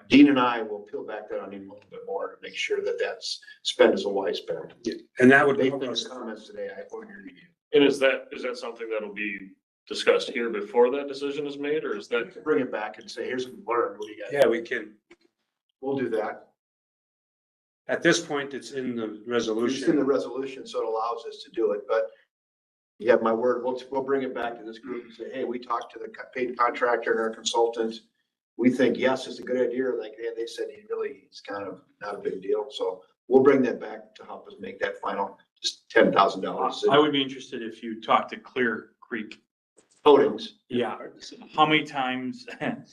Dean and I will peel back that onion a little bit more to make sure that that's spent as a wise spend. And that would be, Based on his comments today, I would agree. And is that something that'll be discussed here before that decision is made, or is that? Bring it back and say, here's what we learned. What do you got? yeah, we can. We'll do that. At this point, it's in the It's in the resolution. resolution, so it allows us to do it, but you have my word, we'll bring it back to this group and say, hey, we talked to the paid contractor and our consultant. We think, yes, it's a good idea. Like, they said, it's kind of not a big deal. So we'll bring that back to help us make that final, just $10,000. I would be interested if you talk to Clear Creek. Coatings. Yeah. How many times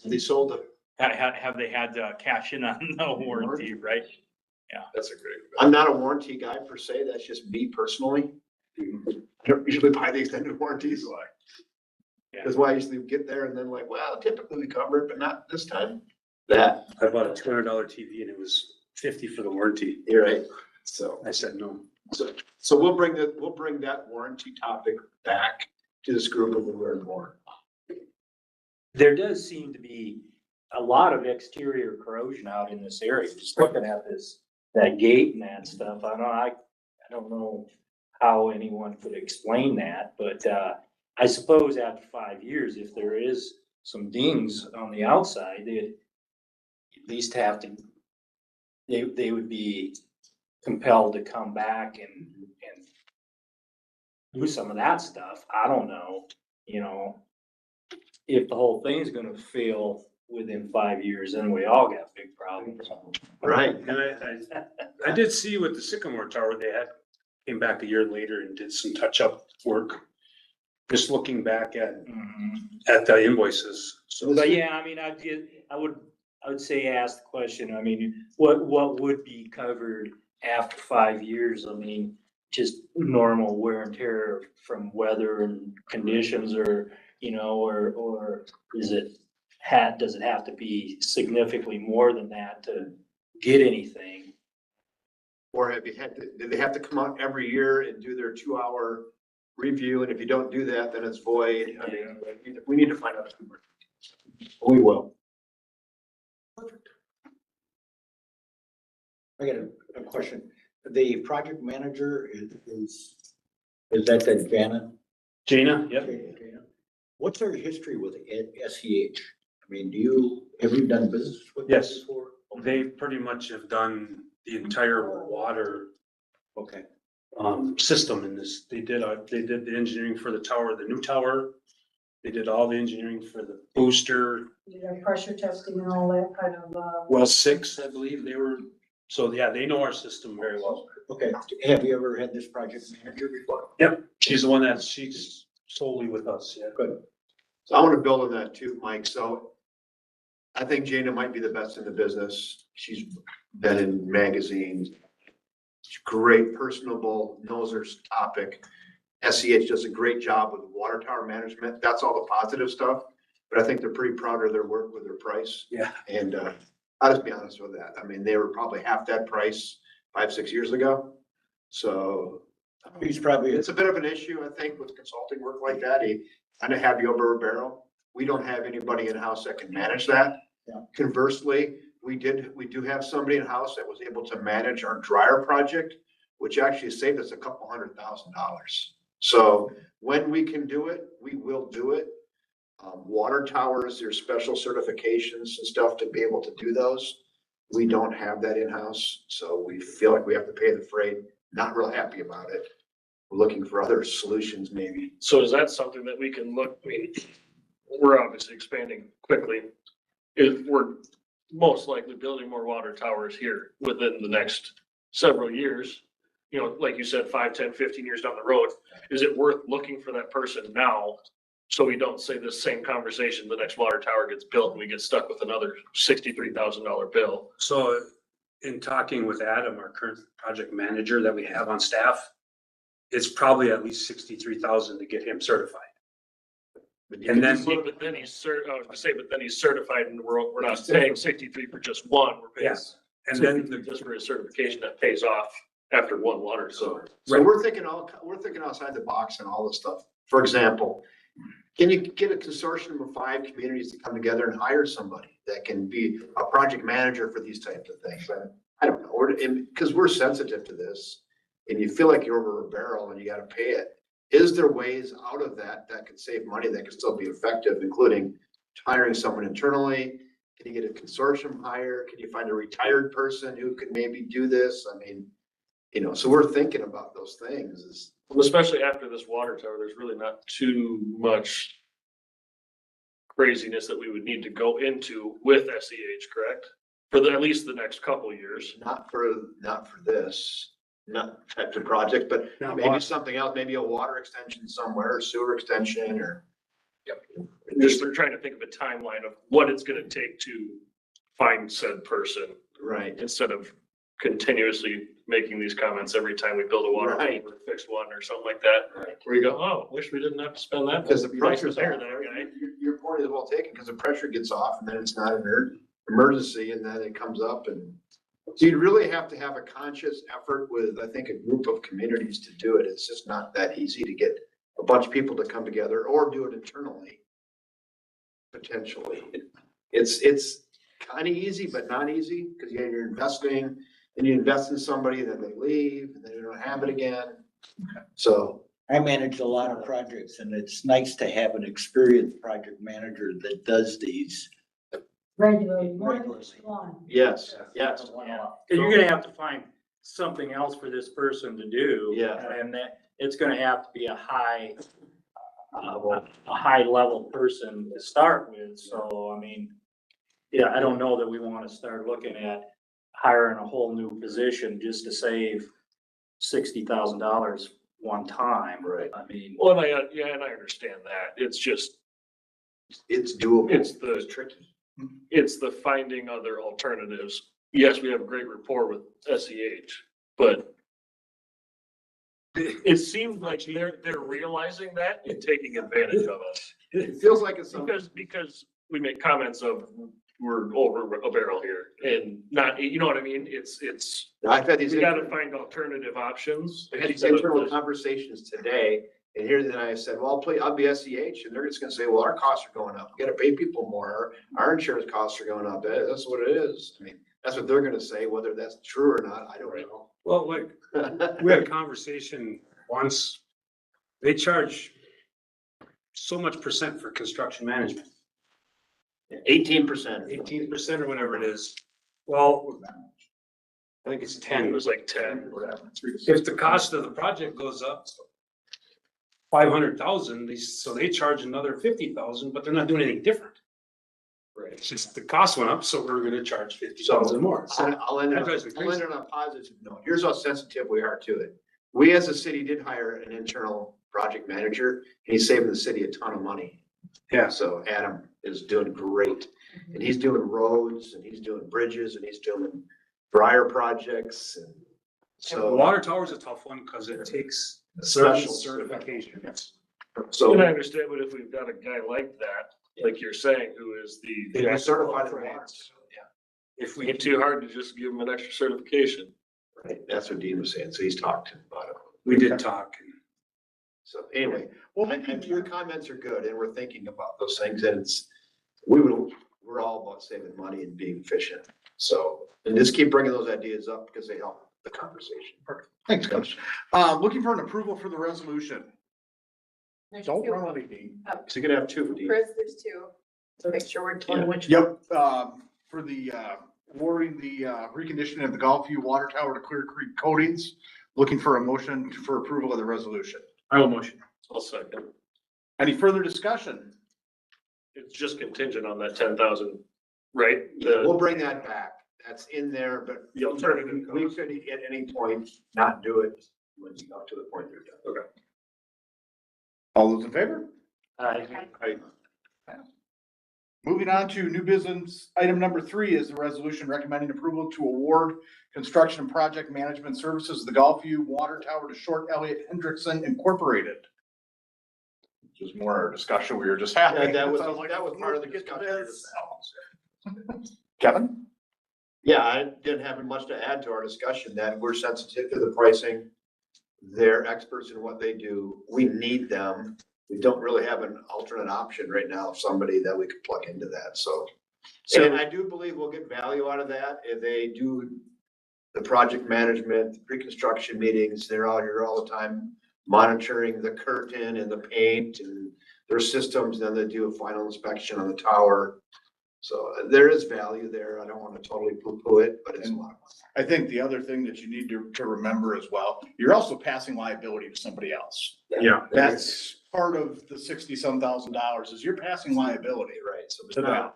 They sold it. have they had to cash in on the warranty, right? That's a great. I'm not a warranty guy per se. That's just me personally. I don't usually buy the extended warranties. Yeah. That's why I usually get there and then like, well, typically we cover it, but not this time. That, I bought a $200 TV and it was 50 for the warranty. you're right. So. I said no. So we'll bring that warranty topic back to this group and we'll learn more. There does seem to be a lot of exterior corrosion out in this area, just looking at that gate and that stuff. I don't know how anyone could explain that, but, I suppose after 5 years, if there is some dings on the outside, they'd at least have to, they would be compelled to come back and do some of that stuff. I don't know, if the whole thing's gonna fail within 5 years, then we all got big problems. Right. And I did see with the Sycamore Tower, they came back a year later and did some touch-up work. Just looking back at the invoices. So But yeah, I would say ask the question, what would be covered after 5 years? Just normal wear and tear from weather and conditions or does it have to be significantly more than that to get anything? Or did they have to come out every year and do their 2-hour review? And if you don't do that, then it's void. We need to find out. We will. I got a question. The project manager is that Janet? Gina, yep. Jana? What's their history with SEH? Have you done business with them Yes. before? They pretty much have done the entire water Okay. system in this. They did the engineering for the tower, the new tower. They did all the engineering for the booster. You have pressure testing and all that kind of, Well, 6, I believe they were. So yeah, they know our system very well. Okay. Have you ever had this project manager before? Yep. She's the one she's solely with us. Yeah. Good. So I want to build on that too, Mike. So I think Jana might be the best in the business. She's been in magazines. She's great, personable, knows her topic. SEH does a great job with water tower management. That's all the positive stuff. But I think they're pretty proud of their work with their price. Yeah. And I'll just be honest with that. They were probably half that price 5-6 years ago. So it's a bit of an issue, I think, with consulting work like that. He kind of have you over a barrel. We don't have anybody in-house that can manage that. Yeah. Conversely, we do have somebody in-house that was able to manage our dryer project, which actually saved us $200,000. So when we can do it, we will do it. Water towers, there's special certifications and stuff to be able to do those. We don't have that in-house, so we feel like we have to pay the freight. Not real happy about it. We're looking for other solutions maybe. So is that something that we can look, I mean, we're obviously expanding quickly. If we're most likely building more water towers here within the next several years, you know, like you said, 5, 10, 15 years down the road, is it worth looking for that person now? So we don't say this same conversation, the next water tower gets built and we get stuck with another $63,000 bill. So in talking with Adam, our current project manager that we have on staff, it's probably at least 63,000 to get him certified. And then, But then he's certified and we're not paying 63 for just one, we're paying. yes, and then Just for his certification that pays off after one water tower. So we're thinking outside the box and all this stuff. For example, can you get a consortium of 5 communities to come together and hire somebody that can be a project manager for these types of things? I don't know, because we're sensitive to this and you feel like you're over a barrel and you gotta pay it. Is there ways out of that could save money that could still be effective, including hiring someone internally? Can you get a consortium hire? Can you find a retired person who could maybe do this? I mean, you know, so we're thinking about those things. Well, especially after this water tower, there's really not too much craziness that we would need to go into with SEH, correct? For at least the next couple of years. Not for this, not type of project, but maybe something else, maybe a water extension somewhere, or sewer extension, or. Just we're trying to think of a timeline of what it's gonna take to find said person. Right. Instead of continuously making these comments every time we build a water Right. main or fix one or something like that. Right. Where you go, oh, wish we didn't have to spend that. Because the It'd be nice to pressure's hire off. that guy. Your point is well taken, because the pressure gets off and then it's not an emergency and then it comes up and. So you'd really have to have a conscious effort with, I think, a group of communities to do it. It's just not that easy to get a bunch of people to come together or do it internally. Potentially. It's kind of easy, but not easy, because you're investing and you invest in somebody, then they leave and then you don't have it again. So. I manage a lot of projects and it's nice to have an experienced project manager that does these. Regularly, more than just one. Yes, yes. Yeah, you're gonna have to find something else for this person to do. Yeah. And that, it's gonna have to be a high level person to start with, so, I mean, yeah, I don't know that we wanna start looking at hiring a whole new position just to save $60,000 one time. Right. I mean. Well, and I understand that. It's just, It's doable. It's the- tricky. it's the finding other alternatives. Yes, we have a great rapport with SEH, but it seems like they're realizing that and taking advantage of us. It feels like it's something. Because we make comments of we're over a barrel here and not, you know what I mean? It's, I've had these. we gotta find alternative options. I had these internal conversations today, and here then I said, well, I'll be SEH, and they're just gonna say, well, our costs are going up. We gotta pay people more. Our insurance costs are going up. That's what it is. I mean, that's what they're gonna say, whether that's true or not, I don't know. well, like, we had a conversation once, they charge so much percent for construction management. 18%. 18% or whatever it is. Well, I think it's It 10. was like 10. If the cost of the project goes up 500,000, so they charge another 50,000, but they're not doing anything different. Right. It's just the cost went up, so we're gonna charge 50,000 more. I'll end it That drives me crazy. on a positive note. Here's how sensitive we are to it. We as a city did hire an internal project manager, and he's saving the city a ton of money. Yeah. So Adam is doing great, and he's doing roads, and he's doing bridges, and he's doing Briar projects, and The so. water tower is a tough one because it takes certain Special certifications. So. And I understand, but if we've got a guy like that, like you're saying, who is They were certified in advance. If we Ain't too hard to just give him an extra certification. Right, that's what Dean was saying, so he's talked to him about it. we did talk. So anyway, Well, and your comments are good, and we're thinking about those things, and we're all about saving money and being efficient. So, and just keep bringing those ideas up because they help the conversation. Thanks, Coach. Looking for an approval for the resolution. Don't run on me, Dean. So you're gonna have two, Dean. Chris, there's 2. So make sure we're told which. Yep, for the awarding the reconditioning of the Gulfview Water Tower to Clearcreek Coatings. Looking for a motion for approval of the resolution. I will motion. I'll second. Any further discussion? It's just contingent on that 10,000, right? We'll bring that back. That's in there, but The alternative we cost. could at any point not do it when you up to the point they're done. Okay. All those in favor? Aye. Moving on to new business, item number 3 is the resolution recommending approval to award construction and project management services of the Gulfview Water Tower to Short Elliott Hendrickson Incorporated. Which is more our discussion we were just having. That was Sounds like part of the get to discussion. this. Kevin? Yeah, I didn't have much to add to our discussion, that we're sensitive to the pricing. They're experts in what they do. We need them. We don't really have an alternate option right now of somebody that we could plug into that, so. And I do believe we'll get value out of that if they do the project management, the pre-construction meetings. They're out here all the time monitoring the curtain and the paint and their systems. Then they do a final inspection on the tower. So there is value there. I don't want to totally poo-poo it, but it's a lot of money. I think the other thing that you need to remember as well, you're also passing liability to somebody else. Yeah. That's part of the $60-some thousand is you're passing liability. Right, so To them.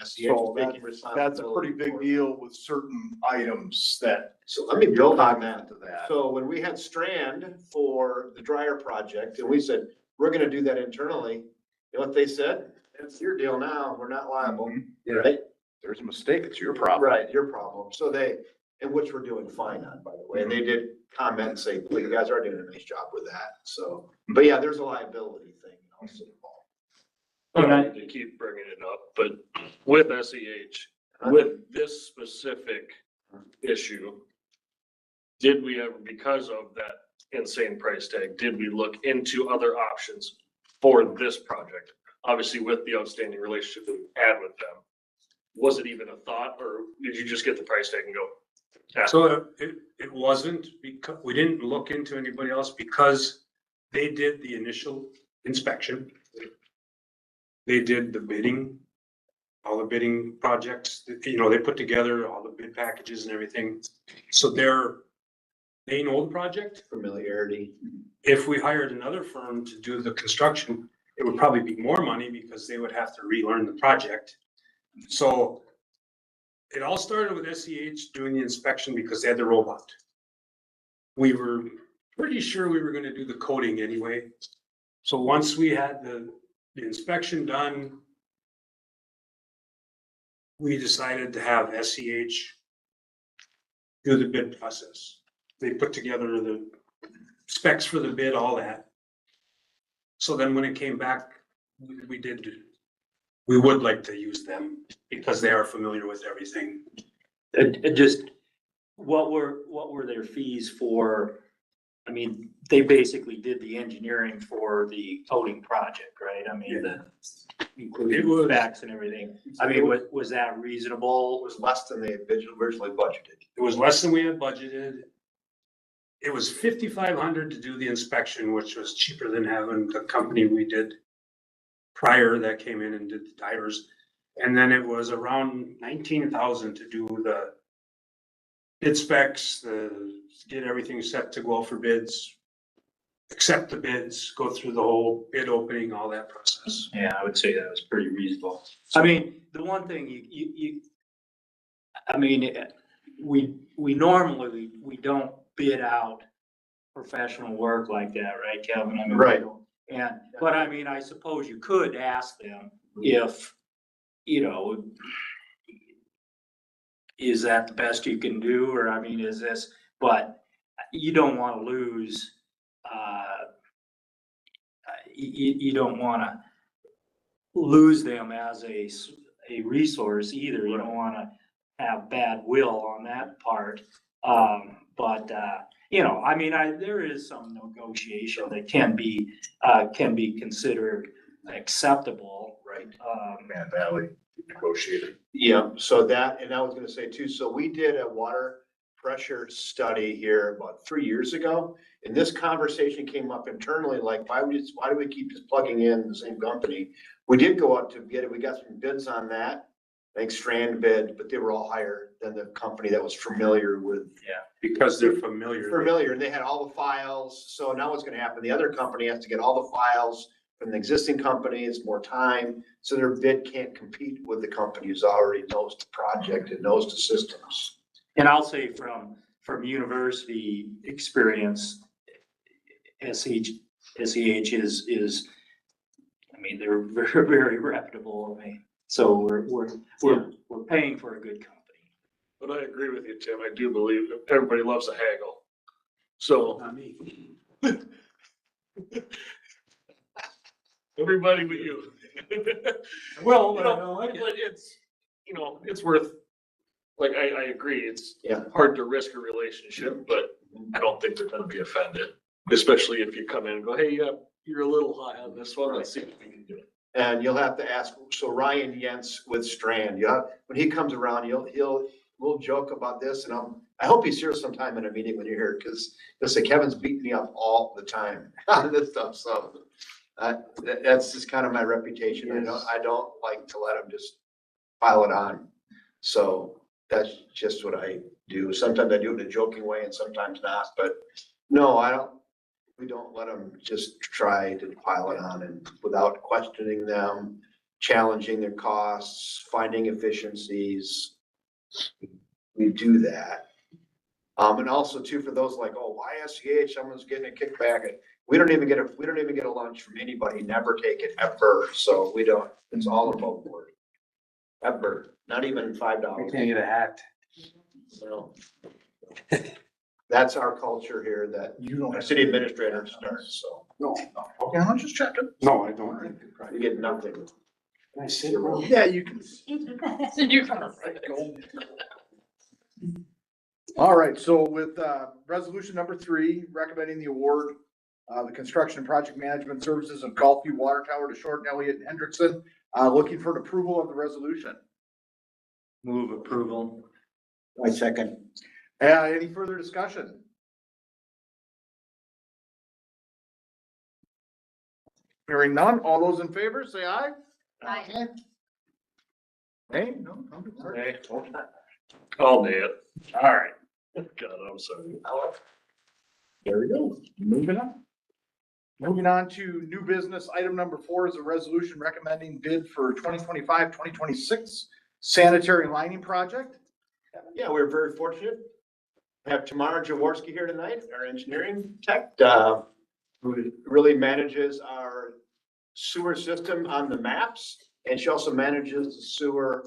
SEH So is taking that's a pretty responsibility big for it. deal with certain items that. So let me build on that. To that. So when we had Strand for the dryer project, and we said, we're gonna do that internally, you know what they said? It's your deal now, we're not liable, right? There's a mistake, it's your problem. Right, your problem. So they, and which we're doing fine on, by the way, and they did comment and say, well, you guys are doing a nice job with that, so. But yeah, there's a liability thing also involved. I don't need to keep bringing it up, but with SEH, with this specific issue, did we ever, because of that insane price tag, did we look into other options for this project? Obviously, with the outstanding relationship that we had with them, was it even a thought, or did you just get the price tag and go? "Ah." So it wasn't because, we didn't look into anybody else because they did the initial inspection. They did the bidding, all the bidding projects, they put together all the bid packages and everything. So they know the project. Familiarity. If we hired another firm to do the construction, it would probably be more money because they would have to relearn the project. So it all started with SEH doing the inspection because they had the robot. We were pretty sure we were gonna do the coating anyway. So once we had the inspection done, we decided to have SEH do the bid process. They put together the specs for the bid, all that. So then when it came back, we would like to use them because they are familiar with everything. Just, what were their fees for? I mean, they basically did the engineering for the coating project, right? I mean, including specs and everything. I mean, was that reasonable? It was less than they originally budgeted. It was less than we had budgeted. It was $5,500 to do the inspection, which was cheaper than having the company we did prior that came in and did the tires. And then it was around $19,000 to do the bid specs, get everything set to go out for bids, accept the bids, go through the whole bid opening, all that process. Yeah, I would say that was pretty reasonable. I mean, the one thing we normally, we don't bid out professional work like that, right, Kevin? I mean, Right. But I mean, I suppose you could ask them if, is that the best you can do? Or I mean, is this, but you don't want to lose, you don't want to lose them as a resource either. You don't want to have bad will on that part. I mean, there is some negotiation that can be considered acceptable. Right. Man Valley negotiated. Yeah, so that, and I was gonna say too, so we did a water pressure study here about 3 years ago. And this conversation came up internally, like, why do we keep just plugging in the same company? We did go out to get it. We got some bids on that. I think Strand bid, but they were all higher than the company that was familiar with. Because they're familiar. Familiar, and they had all the files, so now what's gonna happen, the other company has to get all the files from the existing company, it's more time, so their bid can't compete with the company who's already knows the project and knows the systems. And I'll say from university experience, SEH is, I mean, they're very, very reputable. I mean, so we're paying for a good company. But I agree with you, Tim. I do believe that everybody loves a haggle. So. Not me. Everybody but you. Well, You know, but it's, it's worth, like, I agree, it's Yeah. hard to risk a relationship, but I don't think they're gonna be offended. Especially if you come in and go, hey, you're a little high on this one, let's see if we can do it. And you'll have to ask, so Ryan Yentz with Strand, when he comes around, we'll joke about this, and I hope he's here sometime in a meeting when you're here, because he'll say, Kevin's beating me up all the time on this stuff, so. That's just kind of my reputation. I don't like to let them just pile it on. So that's just what I do. Sometimes I do it in a joking way and sometimes not, but no, we don't let them just try to pile it on and without questioning them, challenging their costs, finding efficiencies. We do that. And also too, for those like, oh, why SCH, someone's getting a kickback. We don't even get a lunch from anybody, never take it ever. So we don't, it's all above board. Ever, not even $5. We can't get a hat. So that's our culture here that our city administrator starts, so. No, okay, I'm just checking. No, I don't. You get nothing. Can I sit around? Yeah, you can. You can. All right, so with, resolution number 3, recommending the award, the construction and project management services of Gulfview Water Tower to Short, Elliott, and Hendrickson, looking for an approval of the resolution. Move approval. I second. Any further discussion? Hearing none, all those in favor, say aye. Aye. Hey, no, Hey, I'll name it. all right, God, I'm sorry. there we go, moving on. Moving on to new business, item number 4 is a resolution recommending bid for 2025-2026 sanitary lining project. Yeah, we're very fortunate. We have Tamara Jaworski here tonight, our engineering tech, who really manages our sewer system on the maps. And she also manages the sewer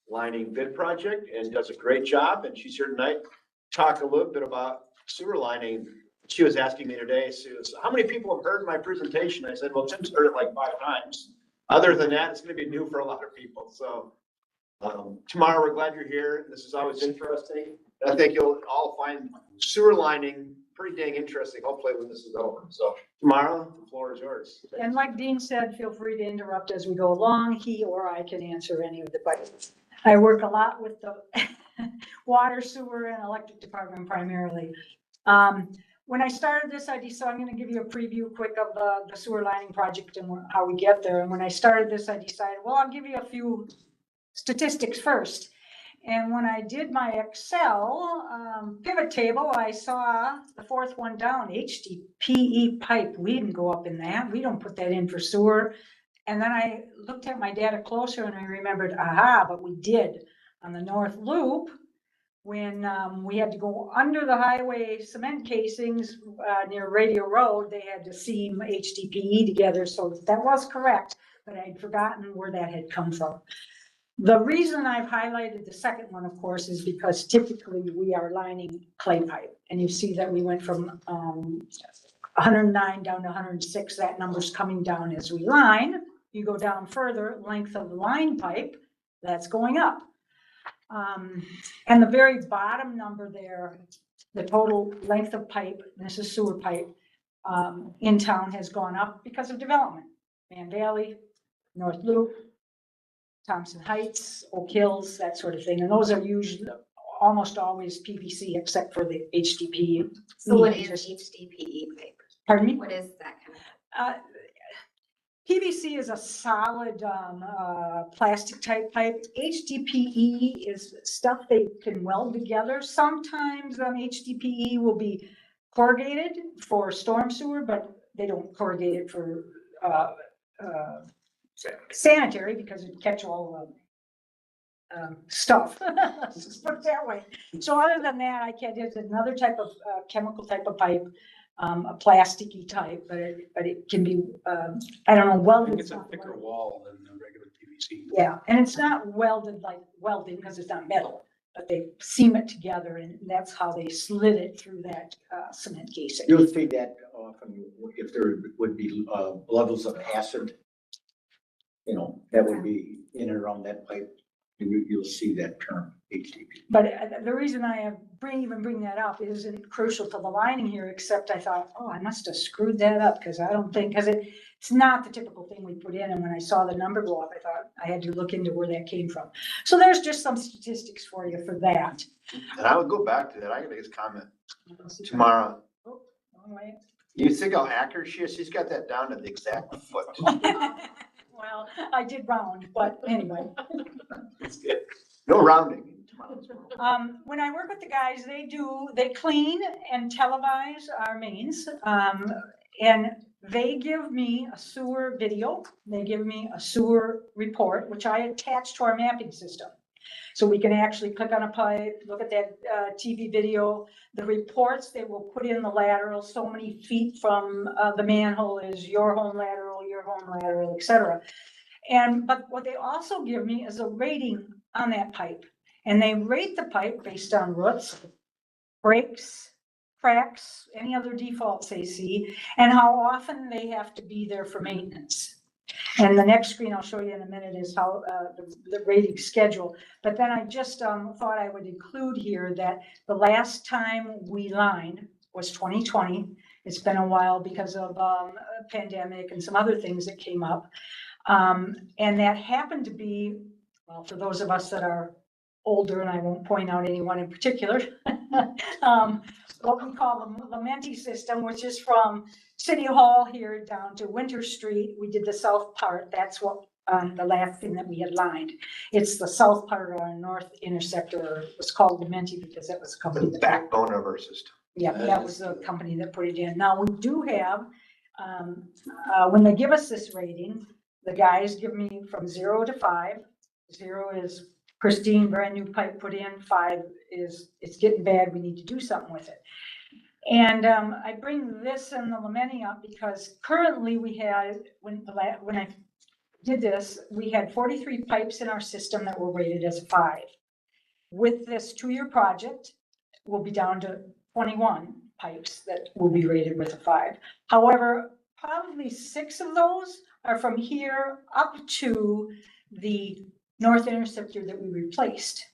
lining bid project and does a great job. And she's here tonight, talk a little bit about sewer lining. She was asking me today, Sue, how many people have heard my presentation? I said, well, Tim's heard it like 5 times. Other than that, it's gonna be new for a lot of people. So Tamara, we're glad you're here. This is always interesting. I think you'll all find sewer lining pretty dang interesting, hopefully when this is over. So Tamara, the floor is yours. And like Dean said, feel free to interrupt as we go along. He or I can answer any of the questions. I work a lot with the water, sewer, and electric department primarily. When I started this, so I'm gonna give you a preview quick of the sewer lining project and how we get there. And when I started this, I decided, well, I'll give you a few statistics first. And when I did my Excel pivot table, I saw the 4th one down, HDPE pipe. We didn't go up in that. We don't put that in for sewer. And then I looked at my data closer and I remembered, but we did on the North Loop. When we had to go under the highway cement casings near Radio Road, they had to seam HDPE together. So that was correct, but I'd forgotten where that had come from. The reason I've highlighted the second one, of course, is because typically we are lining clay pipe. And you see that we went from 109 down to 106. That number's coming down as we line. You go down further, length of line pipe, that's going up. And the very bottom number there, the total length of pipe, this is sewer pipe, in town has gone up because of development. Van Valley, North Loop, Thompson Heights, Oak Hills, that sort of thing. And those are usually almost always PVC except for the HDPE. So what is HDPE pipe? Pardon me? What is that kind of? PVC is a solid, plastic type pipe. HDPE is stuff they can weld together. Sometimes, HDPE will be corrugated for storm sewer, but they don't corrugate it for, sanitary because it catch all the stuff. Let's just put it that way. So other than that, I can't, there's another type of chemical type of pipe, a plasticky type, but it can be, I don't know, I welded. think it's a thicker wall than the regular PVC. Yeah, and it's not welded like welding because it's not metal, but they seam it together and that's how they slid it through that cement casing. You'll see that often if there would be levels of acid. You know, that would be in and around that pipe. You'll see that term HDP. But the reason I have bring that up isn't crucial to the lining here, except I thought, oh, I must have screwed that up because I don't think, because it's not the typical thing we put in. And when I saw the number go up, I thought I had to look into where that came from. So there's just some statistics for you for that. And I would go back to that. I can make his comment tomorrow. Oh, wrong way. You think how accurate she is? She's got that down to the exact foot. Well, I did round, but anyway. No rounding in tomorrow's world. When I work with the guys, they clean and televise our mains. And they give me a sewer video. They give me a sewer report, which I attach to our mapping system. So we can actually click on a pipe, look at that TV video, the reports they will put in the lateral, so many feet from the manhole is your home lateral, et cetera. But what they also give me is a rating on that pipe. And they rate the pipe based on roots, breaks, cracks, any other defaults they see, and how often they have to be there for maintenance. And the next screen I'll show you in a minute is how the rating schedule. But then I just thought I would include here that the last time we lined was 2020. It's been a while because of a pandemic and some other things that came up. And that happened to be, well, for those of us that are older, and I won't point out anyone in particular, what we call the Lamenti system, which is from City Hall here down to Winter Street. We did the south part. That's what the last thing that we had lined. It's the south part of our north interceptor. It was called Lamenti because that was a company. The backbone of our system. Yeah, that was the company that put it in. Now we do have, when they give us this rating, the guys give me from 0 to 5. 0 is pristine, brand new pipe put in. 5 is it's getting bad. We need to do something with it. And I bring this and the Lamenti up because currently we had, when I did this, we had 43 pipes in our system that were rated as a 5. With this 2-year project, we'll be down to 21 pipes that will be rated with a 5. However, probably 6 of those are from here up to the north interceptor that we replaced.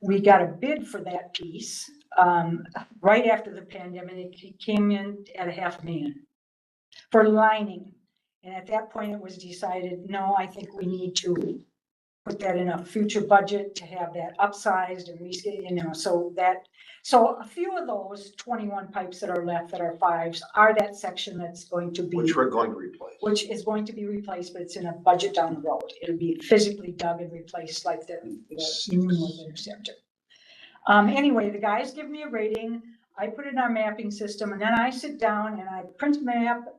We got a bid for that piece right after the pandemic. It came in at $500,000 for lining. And at that point it was decided, no, I think we need to put that in a future budget to have that upsized and rescaled, you know, so a few of those 21 pipes that are left that are 5s are that section that's going to be. Which we're going to replace. Which is going to be replaced, but it's in a budget down the road. It'll be physically dug and replaced like the north interceptor. Anyway, the guys give me a rating. I put it in our mapping system and then I sit down and I print a map.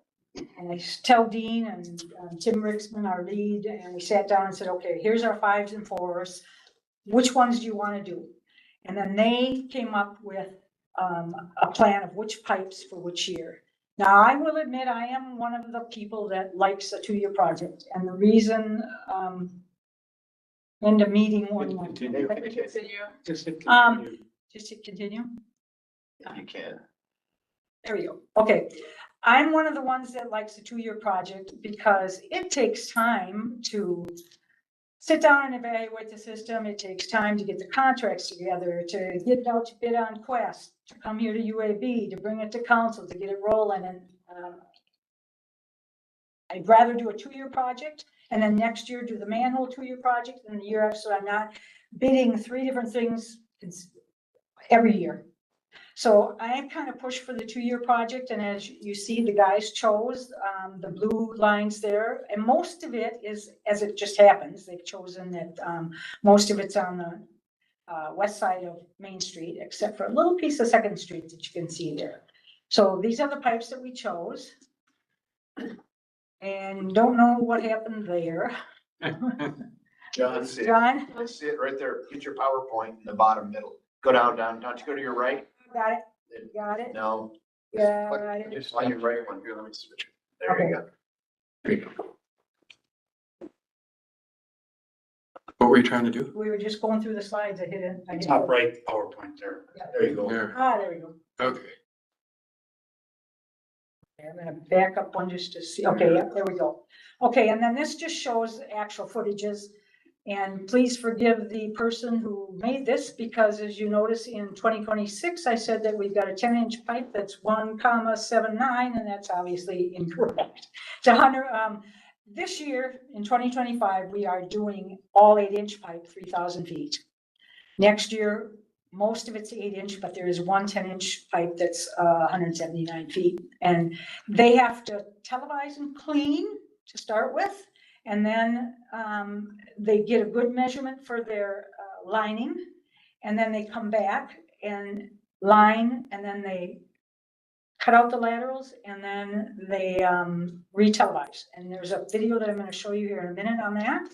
And I tell Dean and Tim Ricksman, our lead, and we sat down and said, okay, here's our 5s and 4s. Which ones do you want to do? And then they came up with a plan of which pipes for which year. Now, I will admit I am one of the people that likes a 2-year project. And the reason in the meeting one. Continue. Just hit continue. Just hit continue. If you can. There we go. Okay. I'm one of the ones that likes a 2-year project because it takes time to sit down and evaluate the system. It takes time to get the contracts together, to get it out to bid on Quest, to come here to UAB, to bring it to council, to get it rolling. And I'd rather do a 2-year project and then next year do the manhole 2-year project and the year after, so I'm not bidding 3 different things every year. So I kind of pushed for the 2-year project, and as you see, the guys chose, the blue lines there. And most of it is, as it just happens, they've chosen that, most of it's on the, west side of Main Street, except for a little piece of Second Street that you can see there. So these are the pipes that we chose. And don't know what happened there. John, see it. John, I see it right there. Get your PowerPoint in the bottom middle. Go down, don't you go to your right? got it, got it, No. got it. Just on your right one. Here, let me switch it. There you go. There you go. What were you trying to do? We were just going through the slides. I hit it. I hit Top it. right PowerPoint there. There you go. There, There we go. okay. Okay, I'm gonna back up one just to see, okay, yeah, there we go. Okay, and then this just shows actual footages. And please forgive the person who made this, because as you notice in 2026, I said that we've got a 10-inch pipe that's 1,79, and that's obviously incorrect. It's 100, this year in 2025, we are doing all 8-inch pipe, 3,000 feet. Next year, most of it's 8-inch, but there is one 10-inch pipe that's 179 feet. And they have to televise and clean to start with. And then they get a good measurement for their lining. And then they come back and line, and then they cut out the laterals, and then they re-televise. And there's a video that I'm going to show you here in a minute on that.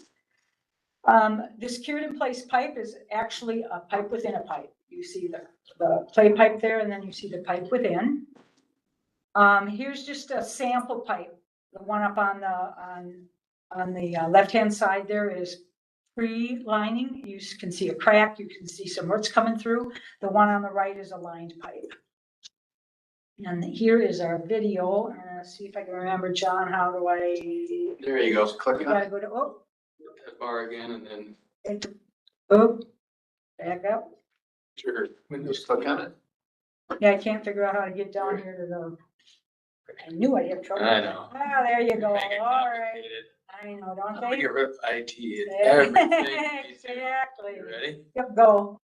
This cured in place pipe is actually a pipe within a pipe. You see the clay pipe there, and then you see the pipe within. Here's just a sample pipe. The one up on the left-hand side there is pre-lining. You can see a crack. You can see some roots coming through. The one on the right is a lined pipe. And here is our video. See if I can remember, John, how do I? There you go. Click You on gotta it. go to, oh, That bar again and then, oh, back up. sure. Just click on it. Yeah, I can't figure out how to get down here to the, I knew I'd have trouble. I know. Ah, there you go. Make it All right. complicated. I know, don't We they? get rid of IT and everything. Exactly. You ready? Yep, go.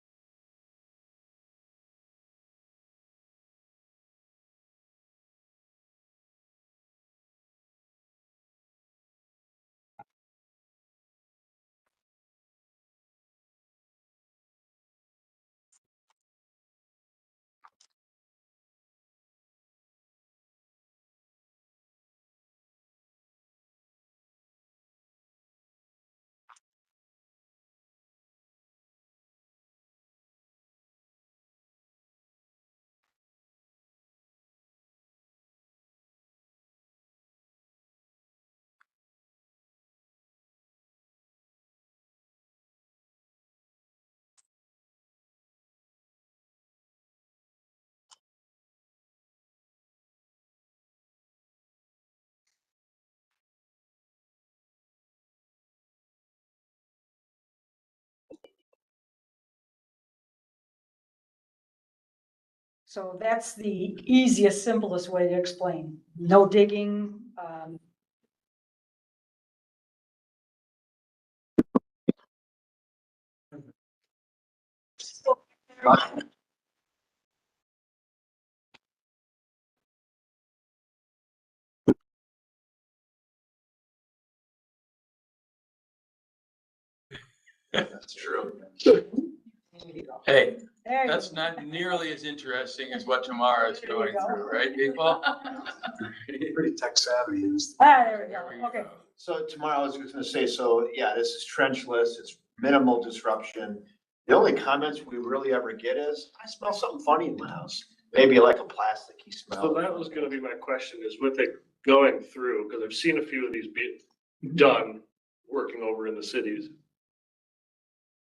So that's the easiest, simplest way to explain. No digging. That's true. There you go. Hey, There you that's go. not nearly as interesting as what tomorrow is There you going go. through, right, people? Pretty tech savvy is. There we There we go. Okay. go. So tomorrow I was just gonna say, so yeah, this is trenchless. It's minimal disruption. The only comments we really ever get is, I smell something funny in my house. Maybe like a plasticky smell. So that was gonna be my question, is with it going through, because I've seen a few of these be done, working over in the cities.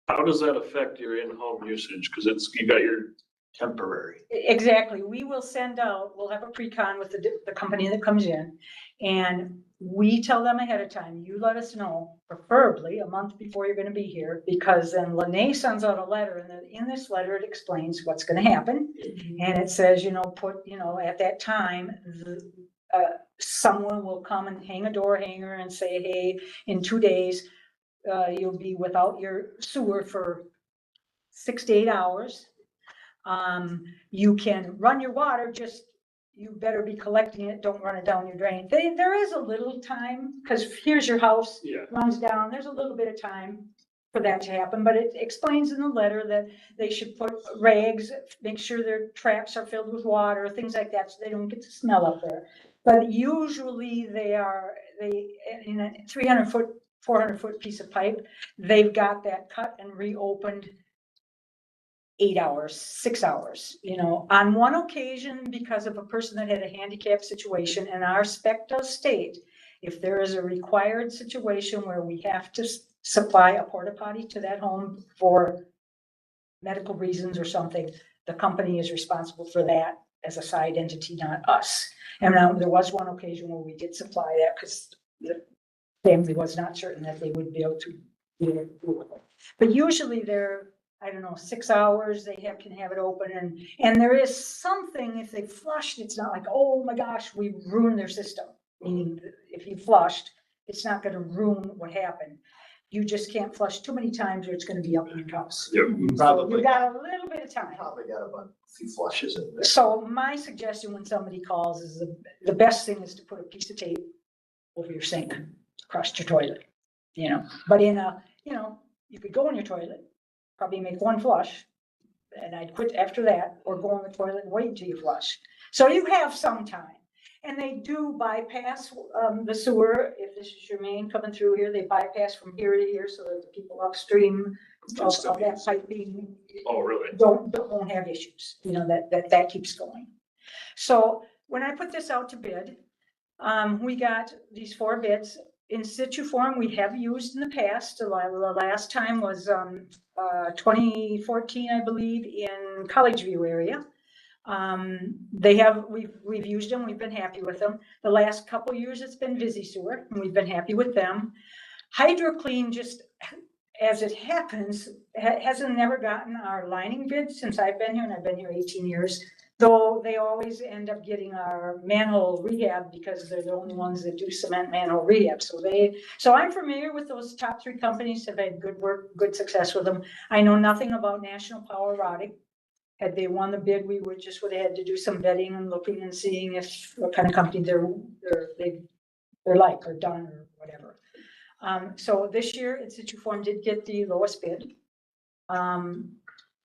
How does that affect your in-home usage? Because you got your, Temporary. Exactly. We will send out, we'll have a pre-con with the company that comes in. And we tell them ahead of time, you let us know, preferably a month before you're gonna be here, because then Lene sends out a letter, and then in this letter, it explains what's gonna happen. And it says, at that time, someone will come and hang a door hanger and say, hey, in 2 days, you'll be without your sewer for 6 to 8 hours. You can run your water, just, you better be collecting it, don't run it down your drain. There is a little time, because here's your house, Yeah. runs down, there's a little bit of time for that to happen, but it explains in the letter that they should put rags, make sure their traps are filled with water, things like that, so they don't get the smell up there. But usually in a 300-foot, 400-foot piece of pipe, they've got that cut and reopened 8 hours, 6 hours, on one occasion, because of a person that had a handicap situation, and our spec does state, if there is a required situation where we have to supply a porta potty to that home for medical reasons or something, the company is responsible for that as a side entity, not us. And now there was one occasion where we did supply that because the family was not certain that they would be able to do it. But usually they're, I don't know, 6 hours, can have it open, and there is something, if they flushed, it's not like, oh my gosh, we ruined their system. Meaning, if you flushed, it's not gonna ruin what happened. You just can't flush too many times or it's gonna be up in your house. Yep. So you got a little bit of time. Probably got about a few flushes in there. So my suggestion when somebody calls is the best thing is to put a piece of tape over your sink, across your toilet, but you could go in your toilet, probably make one flush, and I'd quit after that, or go in the toilet and wait until you flush. So you have some time. And they do bypass the sewer. If this is your main coming through here, they bypass from here to here so that the people upstream of that piping Oh, really? won't have issues, that keeps going. So when I put this out to bid, we got these 4 bids. In situ form, we have used in the past. The last time was 2014, I believe, in College View area. We've used them, we've been happy with them. The last couple years, it's been Busy Sewer, and we've been happy with them. HydroClean, just as it happens, hasn't never gotten our lining bid since I've been here, and I've been here 18 years. Though they always end up getting our manhole rehab because they're the only ones that do cement manhole rehab. So I'm familiar with those top 3 companies, have had good work, good success with them. I know nothing about National Power Rodic. Had they won the bid, we would have had to do some vetting and looking and seeing what kind of company they're like, or done, or whatever. So this year, in situ form did get the lowest bid.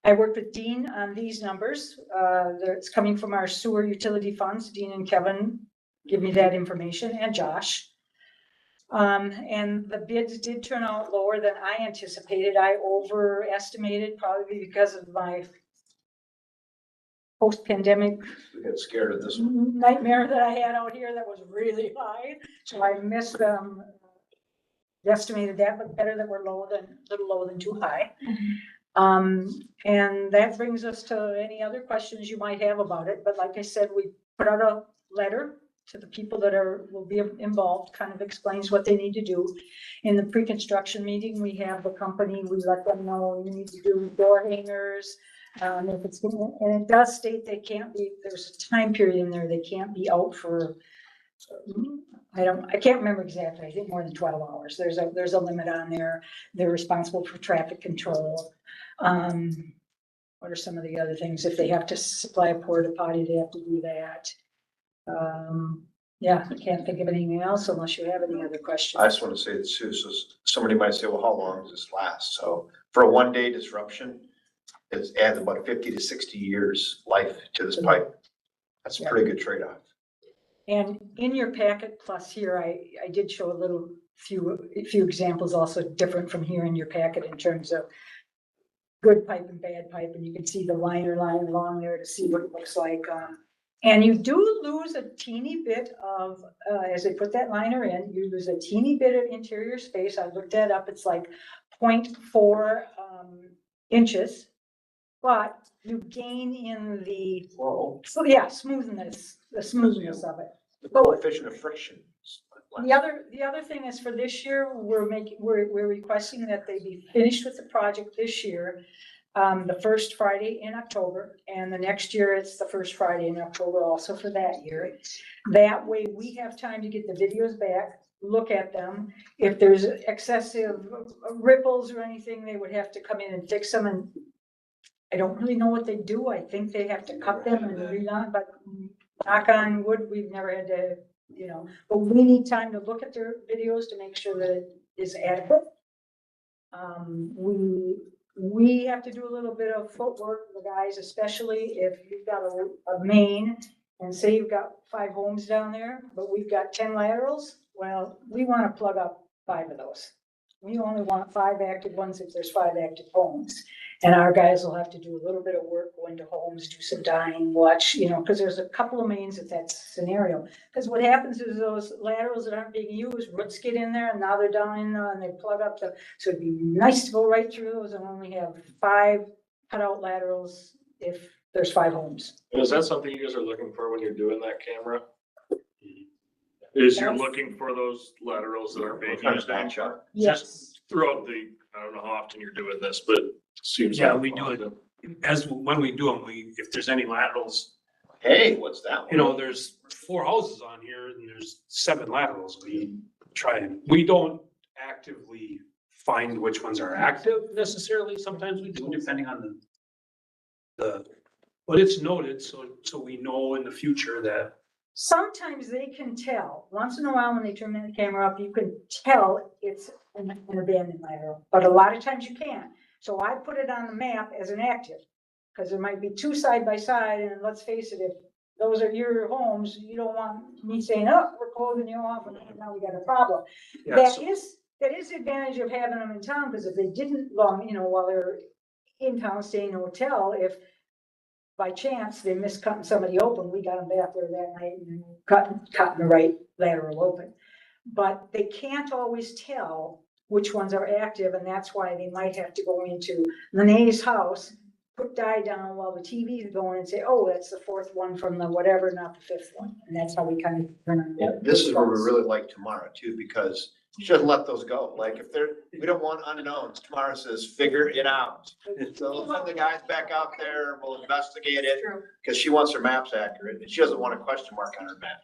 I worked with Dean on these numbers. It's coming from our sewer utility funds. Dean and Kevin give me that information, and Josh. And the bids did turn out lower than I anticipated. I overestimated, probably because of my post-pandemic We got scared of this one. nightmare that I had out here that was really high. So I missed estimated that, but better that we're little lower than too high. And that brings us to any other questions you might have about it. But like I said, we put out a letter to the people that will be involved, kind of explains what they need to do. In the pre-construction meeting, we have the company, we let them know you need to do door hangers. And it does state they can't be, there's a time period in there, they can't be out for, I can't remember exactly, I think more than 12 hours. There's a limit on there. They're responsible for traffic control. What are some of the other things? If they have to supply a porta potty, they have to do that. Yeah, I can't think of anything else unless you have any other questions. I just want to say this too, so somebody might say, well, how long does this last? So for a 1-day disruption, it adds about 50 to 60 years life to this pipe. That's a pretty good trade-off. And in your packet plus here, I did show a few examples also different from here in your packet in terms of good pipe and bad pipe. And you can see the liner line along there to see what it looks like. And you do lose a teeny bit of, as they put that liner in, you lose a teeny bit of interior space. I looked that up. It's like 0.4 inches. But you gain in the, smoothness, the smoothness of it. The coefficient of friction. The other thing is for this year, we're requesting that they be finished with the project this year, the first Friday in October, and the next year it's the first Friday in October also for that year. That way we have time to get the videos back, look at them. If there's excessive ripples or anything, they would have to come in and fix them. I don't really know what they do. I think they have to cut them and reline, but knock on wood, we've never had to, but we need time to look at their videos to make sure that it is adequate. We have to do a little bit of footwork for the guys, especially if you've got a main and say you've got 5 homes down there, but we've got 10 laterals. Well, we want to plug up 5 of those. We only want 5 active ones if there's 5 active homes. And our guys will have to do a little bit of work, go into homes, do some dying, watch, because there's a couple of mains at that scenario. Because what happens is those laterals that aren't being used, roots get in there and now they're down in there and they plug up so it'd be nice to go right through those and only have 5 cutout laterals if there's 5 homes. Is that something you guys are looking for when you're doing that camera? Is you're looking for those laterals that aren't being used anymore? Yes. Just throughout I don't know how often you're doing this, but it seems. Yeah, like we do it when we do them, if there's any laterals, Hey, what's that one? there's 4 houses on here and there's 7 laterals. We don't actively find which ones are active necessarily. Sometimes we do, depending on but it's noted, so we know in the future that. Sometimes they can tell, once in a while when they turn the camera up, you can tell it's an abandoned lateral, but a lot of times you can't. So I put it on the map as an active, because there might be 2 side by side, and let's face it, if those are your homes, you don't want me saying, oh, we're closing you off, and now we got a problem. Yeah, That is the advantage of having them in town, because if they didn't while they're in town staying in a hotel, if by chance they missed cutting somebody open, we got them back there that night and cutting the right lateral open. But they can't always tell which ones are active, and that's why they might have to go into Lene's house, put dye down while the TV is going and say, oh, that's the 4th one from the whatever, not the 5th one. And that's how we kind of run. Yeah, this is where we really like tomorrow too, because you shouldn't let those go. Like if we don't want unknowns. Tomorrow says, figure it out. So we'll send the guys back out there, we'll investigate it, because she wants her maps accurate, and she doesn't want a question mark on her map.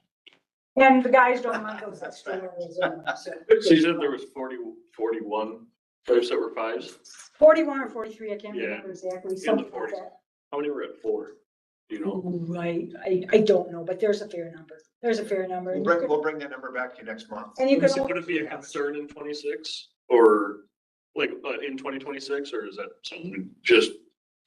And the guys don't want those extra levels. So you said there was 41 pipes that were 5s? 41 or 43, I can't Yeah, remember exactly. in the Something like 40s. that. How many were at 4? Do you know? I don't know, but there's a fair number. There's a fair number. We'll bring that number back to you next month. And you can. Would it be a concern in 26 or like in 2026, or is that something to just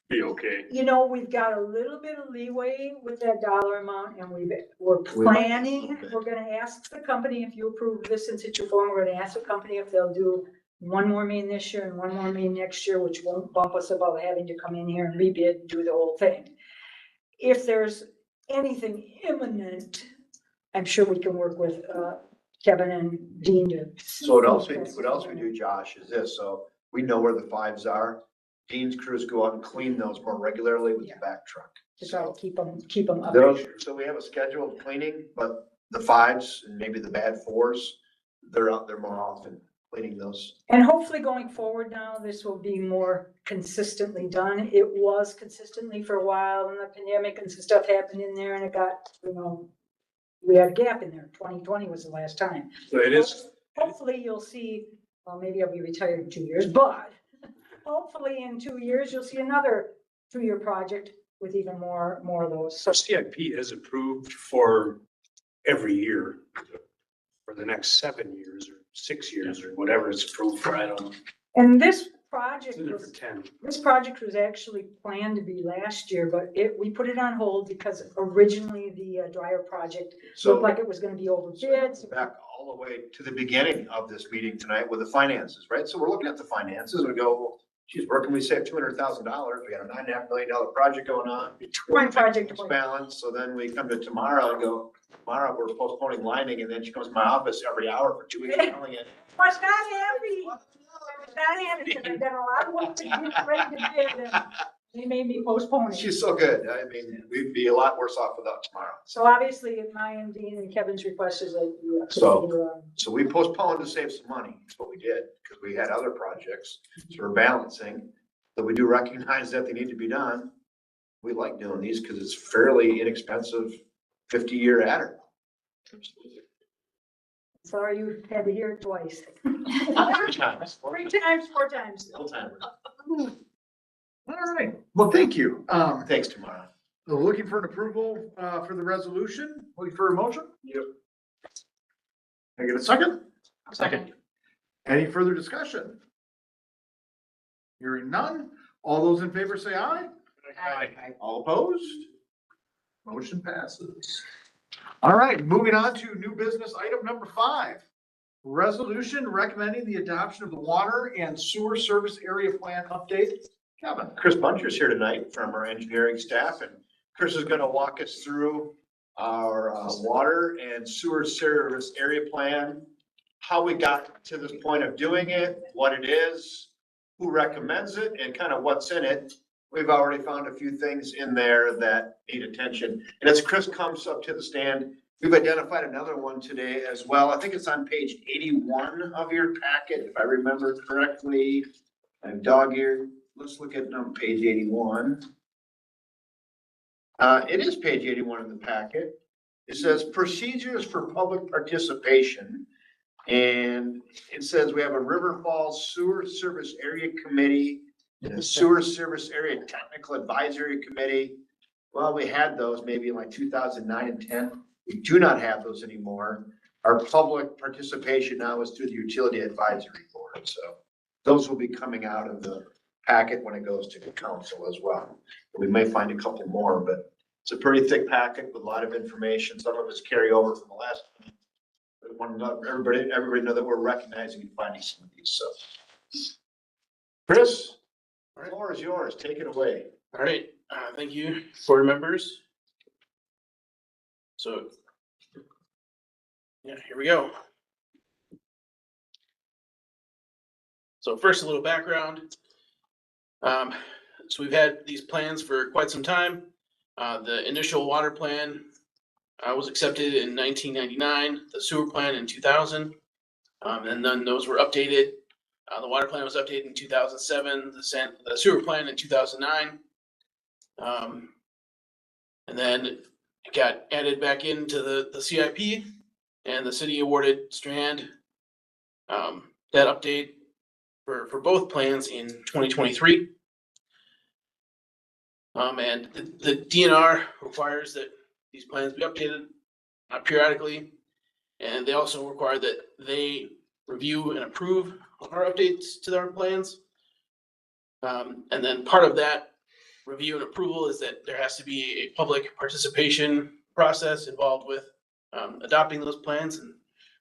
be okay? We've got a little bit of leeway with that dollar amount, and we're planning, we're gonna ask the company, if you approve this in situ form, we're gonna ask the company if they'll do 1 more main this year and 1 more main next year, which won't bump us above having to come in here and rebid and do the whole thing. If there's anything imminent, I'm sure we can work with Kevin and Dean to. So what else we do, Josh, is this, so we know where the 5s are. Dean's crews go out and clean those more regularly with the back truck. To try to keep them up. So we have a scheduled cleaning, but the 5s and maybe the bad 4s, they're out there more often cleaning those. And hopefully going forward now, this will be more consistently done. It was consistently for a while, and the pandemic and some stuff happened in there, and it got, we had a gap in there. 2020 was the last time. So it is. Hopefully you'll see, well, maybe I'll be retired in 2 years, but hopefully in 2 years, you'll see another 2-year project with even more of those. So CIP is approved for every year for the next 7 years or 6 years or whatever it's approved for. I don't know. And this project It's in there was. for 10. This project was actually planned to be last year, but we put it on hold because originally the dryer project looked like it was gonna be overbid. Back all the way to the beginning of this meeting tonight with the finances, right? So we're looking at the finances, we go, well, geez, where can we save $200,000? We got a $9.5 million project going on. One project. Balance, so then we come to tomorrow and go, tomorrow we're postponing lining, and then she comes to my office every hour for 2 weeks telling it. Was not happy. Was not happy, because I've done a lot of work to get ready to bid, and they made me postpone it. She's so good. I mean, we'd be a lot worse off without tomorrow. So obviously, my and Dean and Kevin's request is that you. So we postponed to save some money. That's what we did, because we had other projects. So we're balancing. But we do recognize that they need to be done. We like doing these because it's fairly inexpensive 50-year adder. Sorry you had to hear it twice. 3 times. 3 times, 4 times. Full time. All right, well, thank you. Thanks, tomorrow. Looking for an approval, for the resolution, looking for a motion? Yep. Can I get a second? Second. Any further discussion? Hearing none, all those in favor say aye. All opposed? Motion passes. All right, moving on to new business item number 5. Resolution recommending the adoption of the water and sewer service area plan update. Kevin. Chris Buncher's here tonight from our engineering staff, and Chris is gonna walk us through our water and sewer service area plan, how we got to this point of doing it, what it is, who recommends it, and kind of what's in it. We've already found a few things in there that need attention. And as Chris comes up to the stand, we've identified another one today as well. I think it's on page 81 of your packet, if I remember correctly. I'm dog-eared. Let's look at page 81. It is page 81 in the packet. It says procedures for public participation. And it says we have a River Falls Sewer Service Area Committee and a Sewer Service Area Technical Advisory Committee. Well, we had those maybe in like 2009 and 10. We do not have those anymore. Our public participation now is through the Utility Advisory Board. So those will be coming out of the packet when it goes to the council as well. We may find a couple more, but it's a pretty thick packet with a lot of information. Some of it's carry over from the last one. But I want to let everybody know that we're recognizing and finding some of these. So, Chris, the floor is yours. Take it away. All right, thank you, board members. So, yeah, here we go. So first, a little background. So we've had these plans for quite some time. The initial water plan was accepted in 1999, the sewer plan in 2000, and then those were updated. The water plan was updated in 2007, the sewer plan in 2009. And then it got added back into the CIP, and the city awarded Strand that update for both plans in 2023. And the DNR requires that these plans be updated periodically, and they also require that they review and approve our updates to our plans. And then part of that review and approval is that there has to be a public participation process involved with adopting those plans, and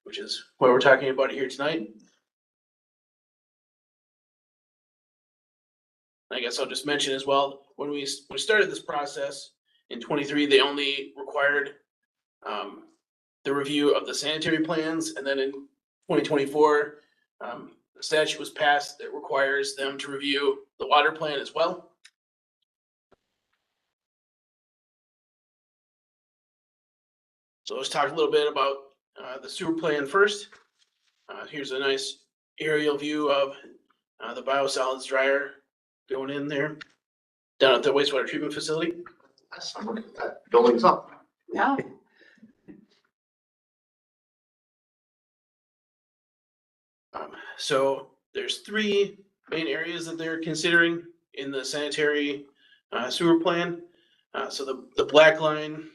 which is what we're talking about here tonight. I guess I'll just mention as well, when we started this process in 23, they only required the review of the sanitary plans, and then in 2024, the statute was passed that requires them to review the water plan as well. So let's talk a little bit about the sewer plan first. Here's a nice aerial view of the biosolids dryer going in there down at the wastewater treatment facility. I'm looking at that. Building's up. Yeah. So there's 3 main areas that they're considering in the sanitary sewer plan. So the black line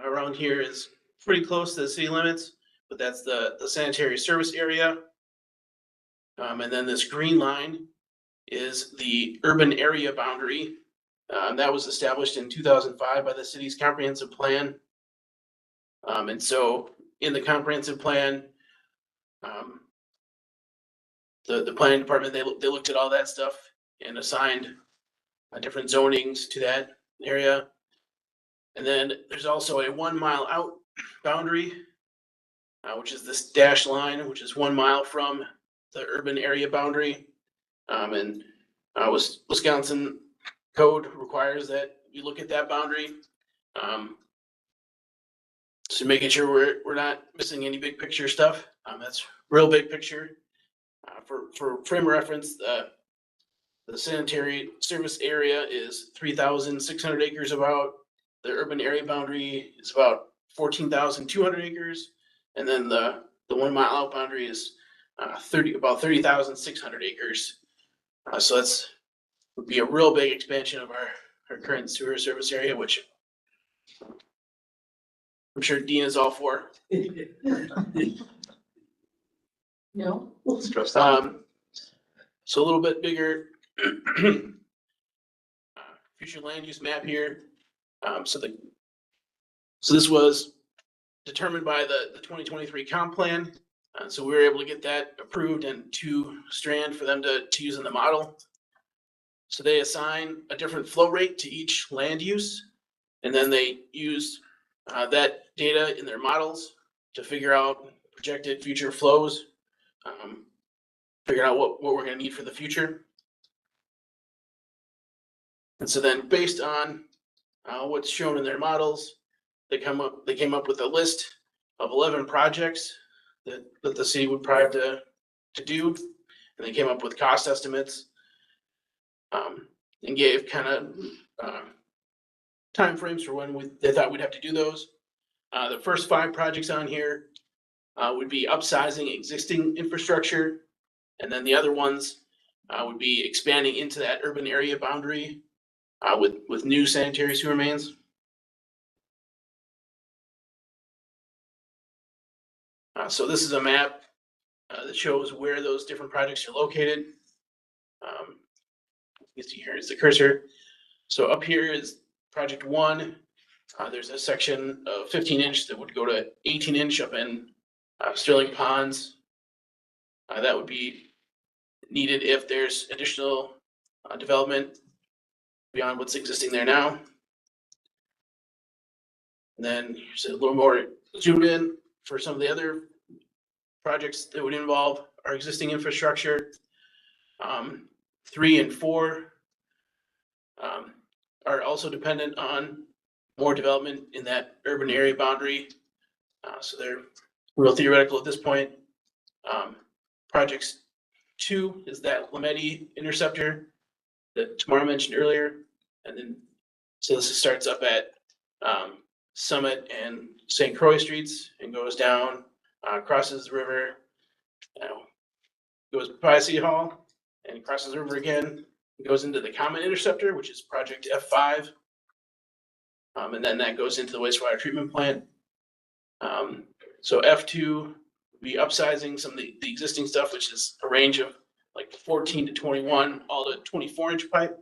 around here is pretty close to the city limits, but that's the sanitary service area. And then this green line is the urban area boundary. That was established in 2005 by the city's comprehensive plan. And so in the comprehensive plan, the planning department, they looked at all that stuff and assigned different zonings to that area. And then there's also a 1 mile out boundary, which is this dashed line, which is 1 mile from the urban area boundary. And Wisconsin code requires that you look at that boundary. So making sure we're not missing any big picture stuff. That's real big picture. For frame of reference, the sanitary service area is 3,600 acres about. The urban area boundary is about 14,200 acres. And then the 1 mile out boundary is about 30,600 acres. So that's would be a real big expansion of our current sewer service area, which I'm sure Dean is all for. No. Stressed out. So a little bit bigger future land use map here. So this was determined by the 2023 comp plan. So we were able to get that approved and to Strand for them to use in the model. So they assign a different flow rate to each land use, and then they use that data in their models to figure out projected future flows, figure out what we're gonna need for the future. And so then based on what's shown in their models, they came up with a list of 11 projects that the city would probably have to do. And they came up with cost estimates and gave kind of timeframes for when they thought we'd have to do those. The first 5 projects on here would be upsizing existing infrastructure. And then the other ones would be expanding into that urban area boundary with new sanitary sewer mains. So this is a map that shows where those different projects are located. You see here is the cursor. So up here is project 1. There's a section of 15-inch that would go to 18-inch up in Sterling Ponds. That would be needed if there's additional development beyond what's existing there now. And then here's a little more zoomed in for some of the other projects that would involve our existing infrastructure. 3 and 4 are also dependent on more development in that urban area boundary. So they're real theoretical at this point. Projects 2 is that Lametti interceptor that Tamara mentioned earlier. And then, so this starts up at Summit and St. Croix streets and goes down, crosses the river, goes by City Hall and crosses the river again. It goes into the Common Interceptor, which is project F5. And then that goes into the wastewater treatment plant. So F2 would be upsizing some of the existing stuff, which is a range of like 14 to 21, all to 24-inch pipe.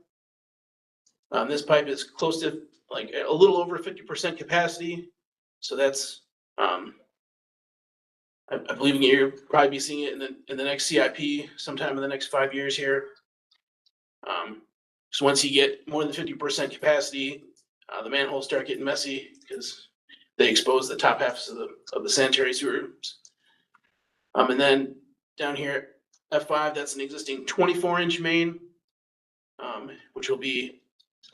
This pipe is close to like a little over 50% capacity. So that's, I believe you'll probably be seeing it in the next CIP sometime in the next 5 years here. So once you get more than 50% capacity, the manholes start getting messy because they expose the top halves of the sanitary sewers. And then down here, F5, that's an existing 24-inch main, which will be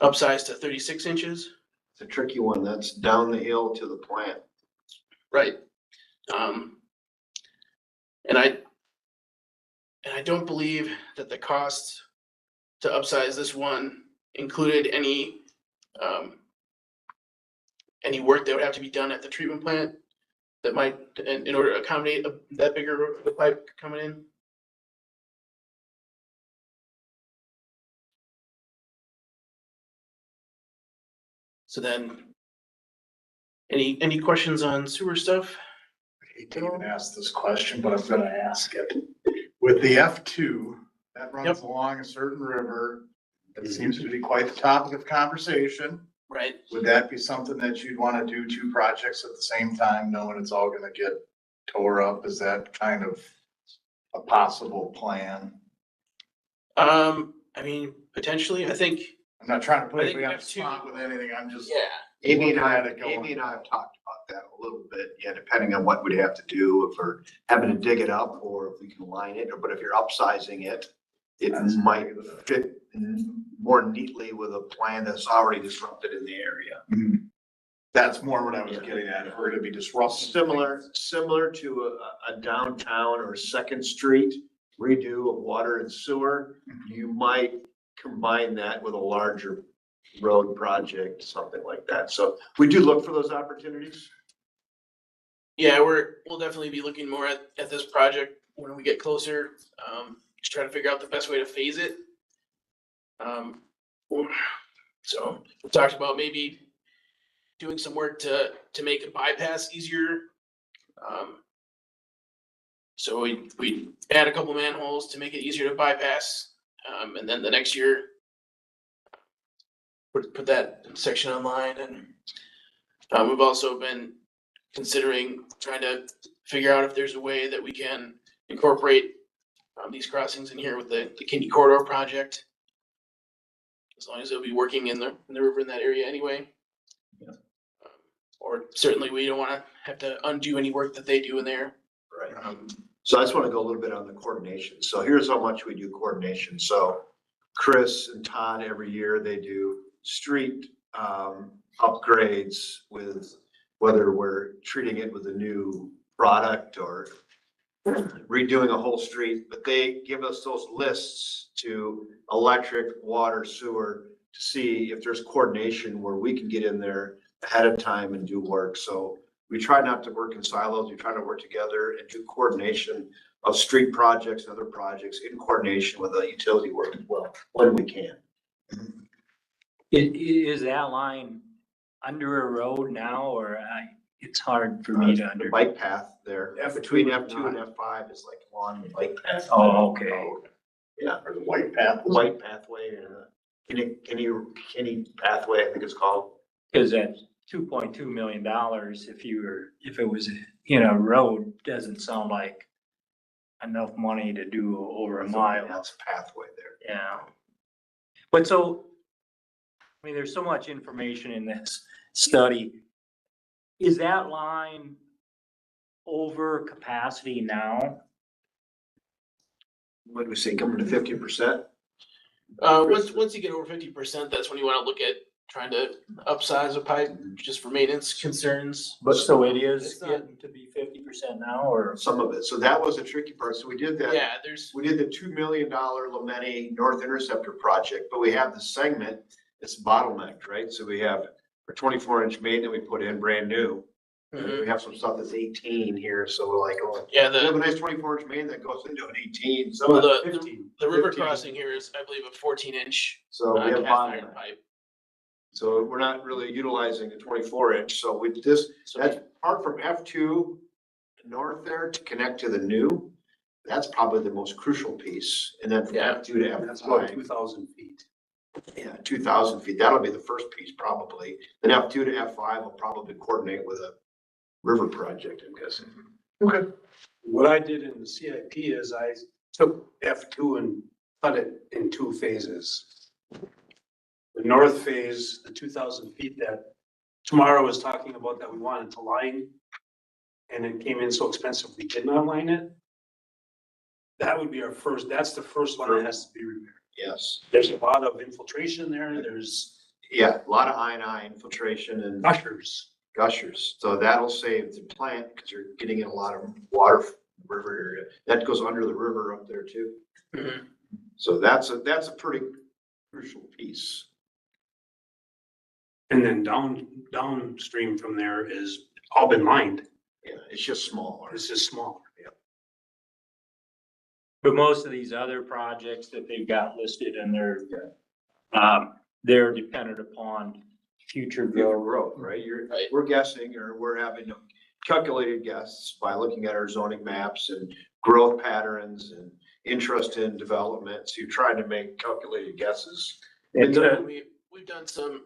upsized to 36 inches. It's a tricky one. That's down the hill to the plant. Right. And I don't believe that the cost to upsize this one included any work that would have to be done at the treatment plant that might, in order to accommodate that bigger pipe coming in. So then, any questions on sewer stuff? I hate to even ask this question, but I'm gonna ask it. With the F2, that runs along a certain river, it seems to be quite the topic of conversation. Right. Would that be something that you'd wanna do 2 projects at the same time, knowing it's all gonna get tore up? Is that kind of a possible plan? I mean, potentially, I think. I'm not trying to put I think anybody on the F2 spot with anything, I'm just. Yeah. Amy and I looking at it going. have talked about that a little bit, yeah, depending on what we'd have to do, if we're having to dig it up or if we can line it, but if you're upsizing it, it might fit more neatly with a plan that's already disrupted in the area. That's more what I was getting at, if we're gonna be disruptive. Similar to a downtown or a Second Street redo of water and sewer, you might combine that with a larger road project, something like that. So we do look for those opportunities. Yeah, we'll definitely be looking more at this project when we get closer. Just trying to figure out the best way to phase it. So we talked about maybe doing some work to make a bypass easier. So we add a couple manholes to make it easier to bypass. And then the next year, put that section online. And we've also been considering trying to figure out if there's a way that we can incorporate these crossings in here with the Kindy Corridor project. As long as they'll be working in the river in that area anyway. Yeah. Or certainly we don't want to have to undo any work that they do in there. Right. So I just want to go a little bit on the coordination. So here's how much we do coordination. So Chris and Todd, every year they do street upgrades with whether we're treating it with a new product or redoing a whole street, but they give us those lists to electric, water, sewer to see if there's coordination where we can get in there ahead of time and do work. So we try not to work in silos. We try to work together and do coordination of street projects and other projects in coordination with the utility work as well, when we can. Is that line under a road now, or it's hard for me to The under? bike path there, between F2 and F5 is like along the bike path. Oh, okay. Yeah, or the white path. White pathway, Kenny pathway, I think it's called. Cause that $2.2 million, if it was, road, doesn't sound like enough money to do over a mile. That's pathway there. Yeah. But so, I mean, there's so much information in this study. Is that line over capacity now? What do we say, coming to 50%? Once you get over 50%, that's when you want to look at trying to upsize a pipe just for maintenance concerns. But so it is It's not- getting to be 50% now, or? Some of it. So that was a tricky part. So we did that. Yeah, We did the $2 million Lameni North Interceptor project, but we have the segment, it's bottlenecked, right? So we have our 24-inch main that we put in brand new. And we have some stuff that's 18 here, so we're like, oh, Yeah, we have a the, nice 24-inch main that goes into an 18. Some well, of the, it's 15. the river 15. crossing here is, I believe, a 14-inch So we have cast iron bottleneck. pipe. So we're not really utilizing the 24-inch. So with this, that's part from F2 north there to connect to the new. That's probably the most crucial piece. And then from Yeah. F2 to That's about F5. 2,000 feet. Yeah, 2,000 feet. That'll be the first piece probably. Then F2 to F5 will probably coordinate with a river project, I'm guessing. Okay. What I did in the CIP is I took F2 and cut it in two phases. The north phase, the 2,000 feet that Tamara was talking about that we wanted to line, and it came in so expensive we did not line it. That would be our first, that's the first one that has to be repaired. Yes. There's a lot of infiltration there, there's Yeah, a lot of I&I infiltration and gushers. gushers. So that'll save the plant because you're getting in a lot of water from the river area. That goes under the river up there too. Mhm. So that's a pretty crucial piece. And then downstream from there is all been lined. Yeah, it's just smaller. It's just smaller. But most of these other projects that they've got listed in there, they're dependent upon future growth. Growth, right? Right. We're guessing, or we're having calculated guesses by looking at our zoning maps and growth patterns and interest in development. So you're trying to make calculated guesses. And, We've done some,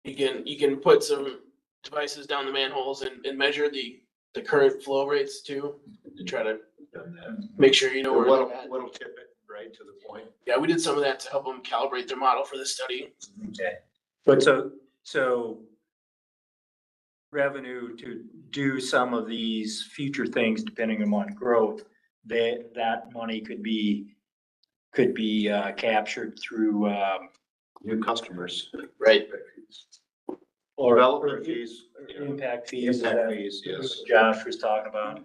you can put some devices down the manholes and measure the current flow rates too, to try to Done that. make sure you know where What'll they're at. what'll tip it, right, to the point. Yeah, we did some of that to help them calibrate their model for the study. Okay. But so revenue to do some of these future things, depending upon growth, that money could be captured through, New customers. Right. or Developer fees. or impact fees. Impact fees, yes. Josh was talking about.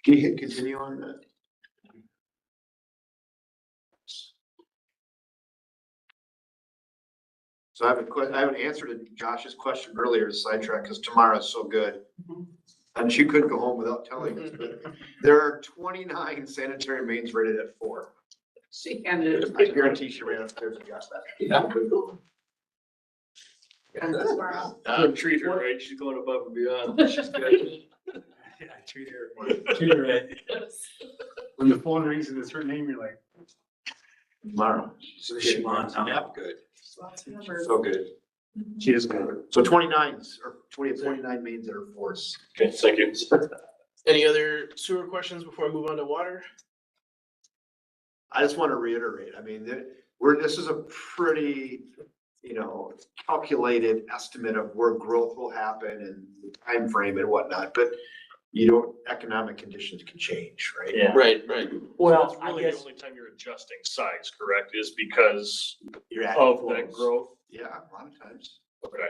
Can you continue on that? So I have an answer to Josh's question earlier, to sidetrack, because Tamara's so good. And she couldn't go home without telling us, but there are 29 sanitary mains rated at 4. She handed I guarantee she ran upstairs and got that. Yeah. Couldn't treat her right, she's going above and beyond. She's good. Yeah, treat her right. When the phone rings and it's her name, you're like, Tomorrow. So she wants now. Yeah, good. So good. she is good. So 29s or 29 mains that are forced. Okay, thank you. Any other sewer questions before I move on to water? I just want to reiterate, I mean, this is a pretty, calculated estimate of where growth will happen and the time frame and whatnot, but economic conditions can change, right? Yeah. Right. Well, That's I really guess, the only time you're adjusting size, correct, is because You're at of that growth? Yeah, a lot of times. Okay.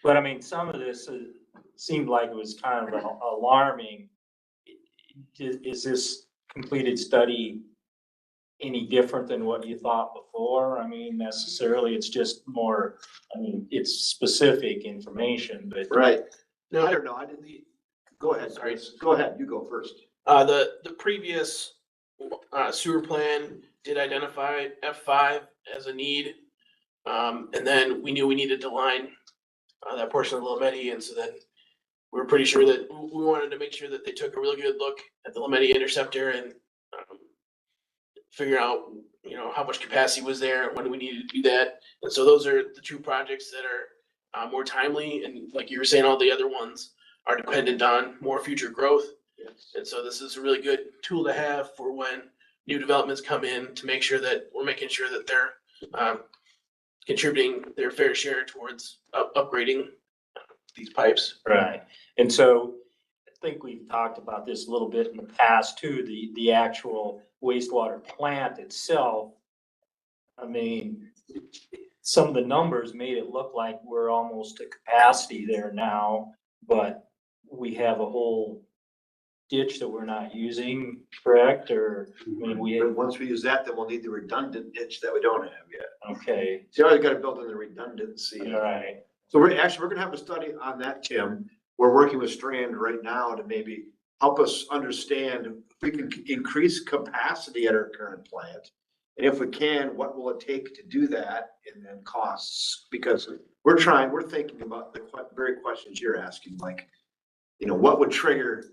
but I mean, some of this seemed like it was kind of alarming. Is this completed study any different than what you thought before? I mean, necessarily, it's just more, I mean, it's specific information, but. Right. No, I don't know, I didn't, go ahead, Sorry. Chris. Go ahead, you go first. the previous sewer plan did identify F5 as a need. And then we knew we needed to line that portion of Lameti, and so then we were pretty sure that we wanted to make sure that they took a really good look at the Lameti interceptor and figure out, how much capacity was there and when we needed to do that. And so those are the two projects that are more timely, and like you were saying, all the other ones are dependent on more future growth. Yes. And so this is a really good tool to have for when new developments come in, to make sure that we're making sure that they're contributing their fair share towards upgrading these pipes. Right, and so I think we've talked about this a little bit in the past too, the actual wastewater plant itself. I mean, some of the numbers made it look like we're almost at capacity there now, but we have a whole ditch that we're not using, correct? Or, I mean, But once we use that, then we'll need the redundant ditch that we don't have yet. okay, See, I always gotta build in the redundancy. all right, So we're gonna have a study on that, Tim. We're working with Strand right now to maybe help us understand if we can increase capacity at our current plant. And if we can, what will it take to do that, and then costs? Because we're thinking about the very questions you're asking, like, what would trigger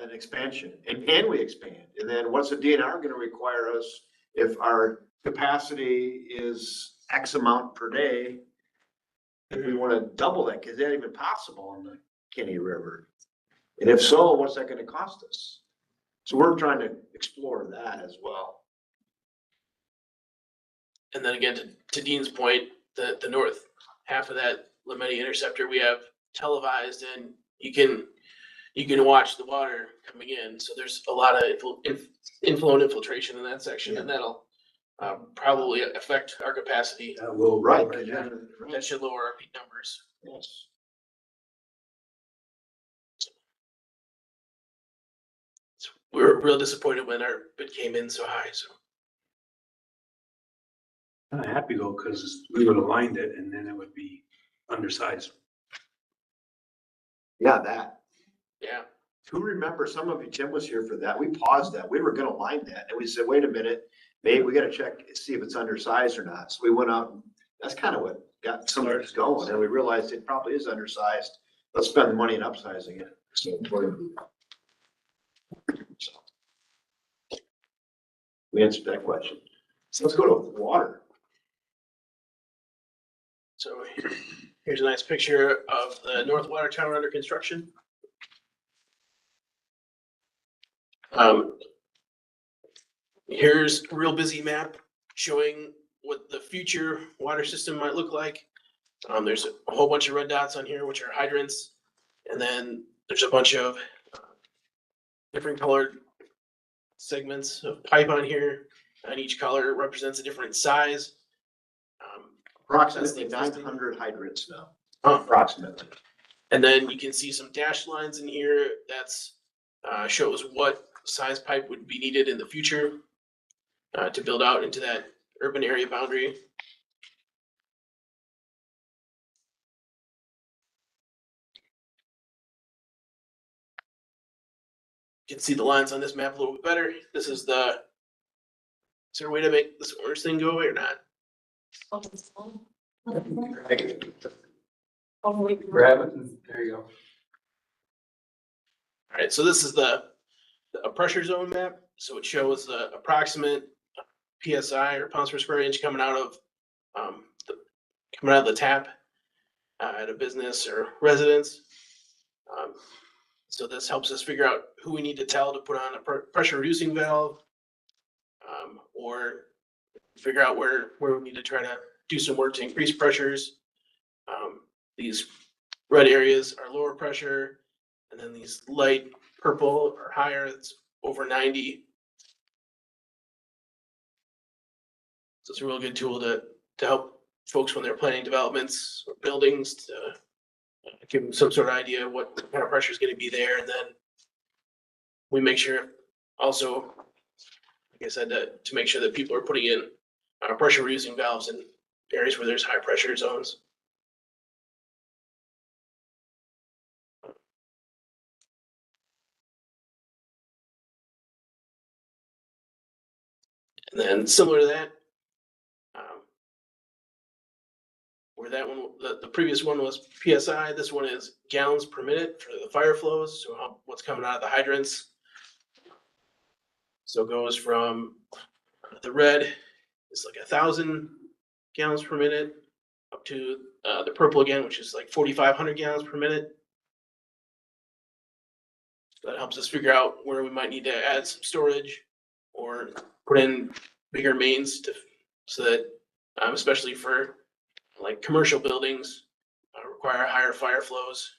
an expansion, and can we expand? And then what's the DNR gonna require us if our capacity is X amount per day? If we wanna double that, is that even possible on the Kenny River? And if so, what's that gonna cost us? So we're trying to explore that as well. And then again, to Dean's point, the north half of that Lameti interceptor we have televised, and you can watch the water coming in. So there's a lot of inflow and infiltration in that section, and that'll probably affect our capacity. That will. Right. That should lower our peak numbers. Yes. We were real disappointed when our bid came in so high, so. I'm happy though, because we would have lined it and then it would be undersized. Yeah, that. Yeah. Who remember, some of you, Tim was here for that. We paused that. We were gonna line that, and we said, wait a minute, maybe we gotta check, see if it's undersized or not. So we went out, and that's kind of what got some of this going, and we realized it probably is undersized. Let's spend the money in upsizing it. So we answered that question. So let's go to water. So here's a nice picture of the North Water Tower under construction. Here's a real busy map showing what the future water system might look like. There's a whole bunch of red dots on here, which are hydrants. And then there's a bunch of different colored segments of pipe on here, and each color represents a different size. Approximately That's the 900 hydrants now, Oh. approximately. And then you can see some dashed lines in here. That's shows what size pipe would be needed in the future to build out into that urban area boundary. You can see the lines on this map a little bit better. This is the Is there a way to make this orange thing go away or not? Grab it and there you go. All right, so this is a pressure zone map. So it shows the approximate PSI or pounds per square inch coming out of the tap at a business or residence. So this helps us figure out who we need to tell to put on a pressure reducing valve, or figure out where we need to try to do some work to increase pressures. These red areas are lower pressure, and then these light purple or higher, it's over 90. So it's a real good tool to help folks when they're planning developments or buildings, to give them some sort of idea of what kind of pressure is going to be there. And then we make sure also, like I said, to make sure that people are putting in pressure reducing valves in areas where there's high pressure zones. And then similar to that, where that one, the previous one was PSI, this one is gallons per minute for the fire flows, so what's coming out of the hydrants. So it goes from the red is like 1,000 gallons per minute up to the purple again, which is like 4,500 gallons per minute. So that helps us figure out where we might need to add some storage or put in bigger mains so that, especially for like commercial buildings, require higher fire flows.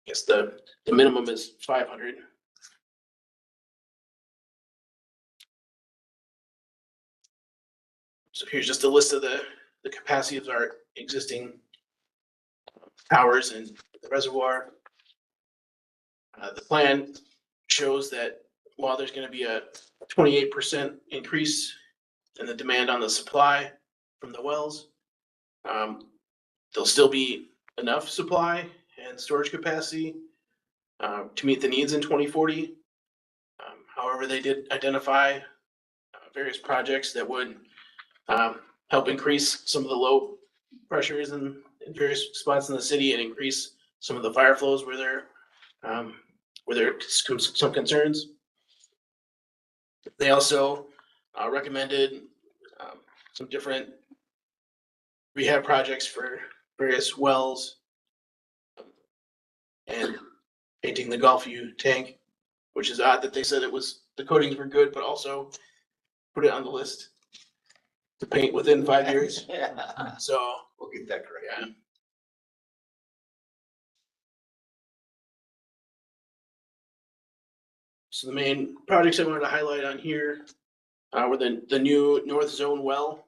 I guess the minimum is 500. So here's just a list of the capacity of our existing towers and the reservoir. The plan shows that while there's going to be a 28% increase in the demand on the supply from the wells, there'll still be enough supply and storage capacity to meet the needs in 2040. However, they did identify various projects that would help increase some of the low pressures in various spots in the city and increase some of the fire flows where there are some concerns. They also recommended some different rehab projects for various wells and painting the Gulfview tank, which is odd that they said the coatings were good, but also put it on the list to paint within 5 years. Yeah. So We'll get that correct. yeah. So the main projects I wanted to highlight on here were the new North Zone well,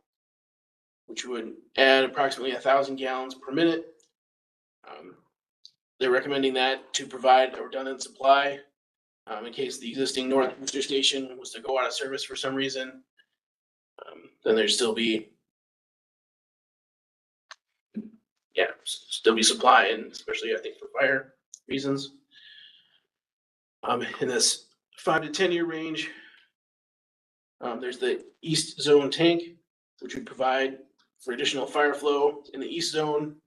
which would add approximately 1,000 gallons per minute. They're recommending that to provide a redundant supply in case the existing North Booster Station was to go out of service for some reason. Then there'd still be supply, and especially I think for fire reasons. In this 5 to 10 year range, there's the East Zone tank, which would provide for additional fire flow in the East Zone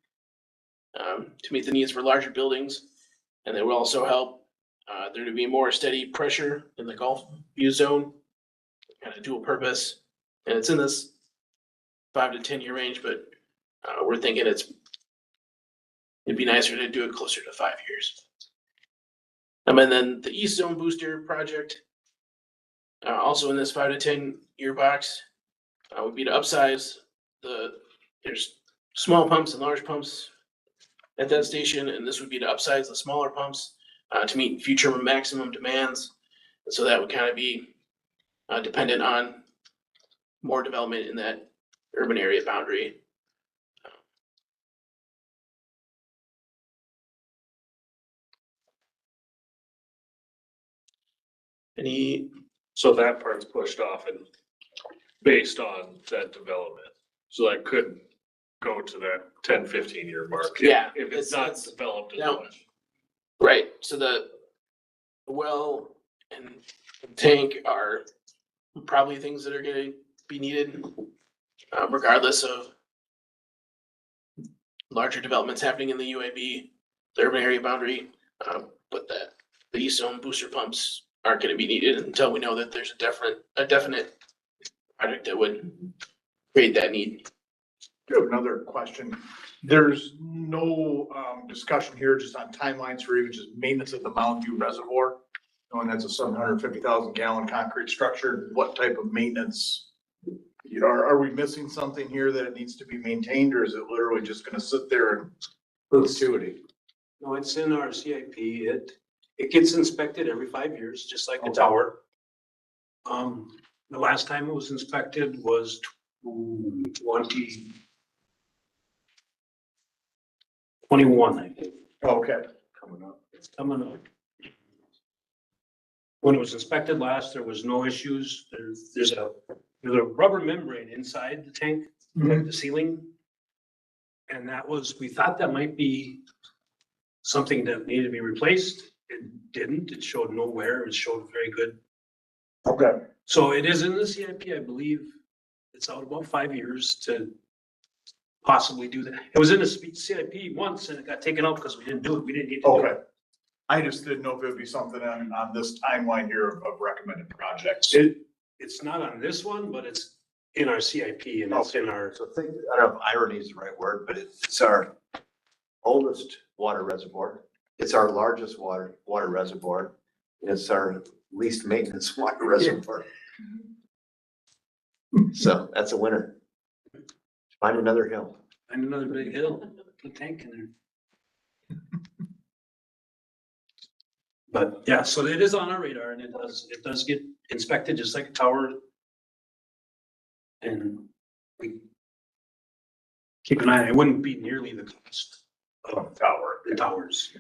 to meet the needs for larger buildings. And they will also help there to be more steady pressure in the Gulfview Zone, kind of dual purpose. And it's in this 5 to 10 year range, but we're thinking it'd be nicer to do it closer to 5 years. And then the East Zone booster project, also in this 5 to 10 year box, would be to upsize there's small pumps and large pumps at that station, and this would be to upsize the smaller pumps to meet future maximum demands. And so that would kind of be dependent on more development in that urban area boundary. So that part's pushed off and based on that development. So that could go to that 10, 15 year mark. Yeah, If it's not developed as no. much. Right, so the well and tank are probably things that are gonna be needed, regardless of larger developments happening in the UAB, the urban area boundary, but that the East Zone booster pumps aren't gonna be needed until we know that there's a definite project that would create that need. I have another question. There's no discussion here just on timelines for even just maintenance of the Mountain View Reservoir. Knowing that's a 750,000 gallon concrete structure, what type of maintenance? You know, are we missing something here that it needs to be maintained, or is it literally just gonna sit there in perpetuity? No, it's in our CIP. It gets inspected every 5 years, just like a tower. The last time it was inspected was 2021, I think. Okay. Coming up. It's coming up. When it was inspected last, there was no issues. There's a rubber membrane inside the tank, like the ceiling. And we thought that might be something that needed to be replaced. It didn't. It showed no wear. It showed very good. Okay. So it is in the CIP, I believe. It's out about 5 years to possibly do that. It was in the CIP once and it got taken out because we didn't do it. We didn't need to do it. Okay. I just didn't know if it would be something on this timeline here of recommended projects. It's not on this one, but it's in our CIP and it's in our. So think, I don't know if irony is the right word, but it's our oldest water reservoir. It's our largest water reservoir. And it's our least maintenance water reservoir. So that's a winner. Find another hill. Find another big hill, put a tank in there. But yeah, so it is on our radar and it does get inspected just like a tower. And we keep an eye on it. It wouldn't be nearly the cost of the towers.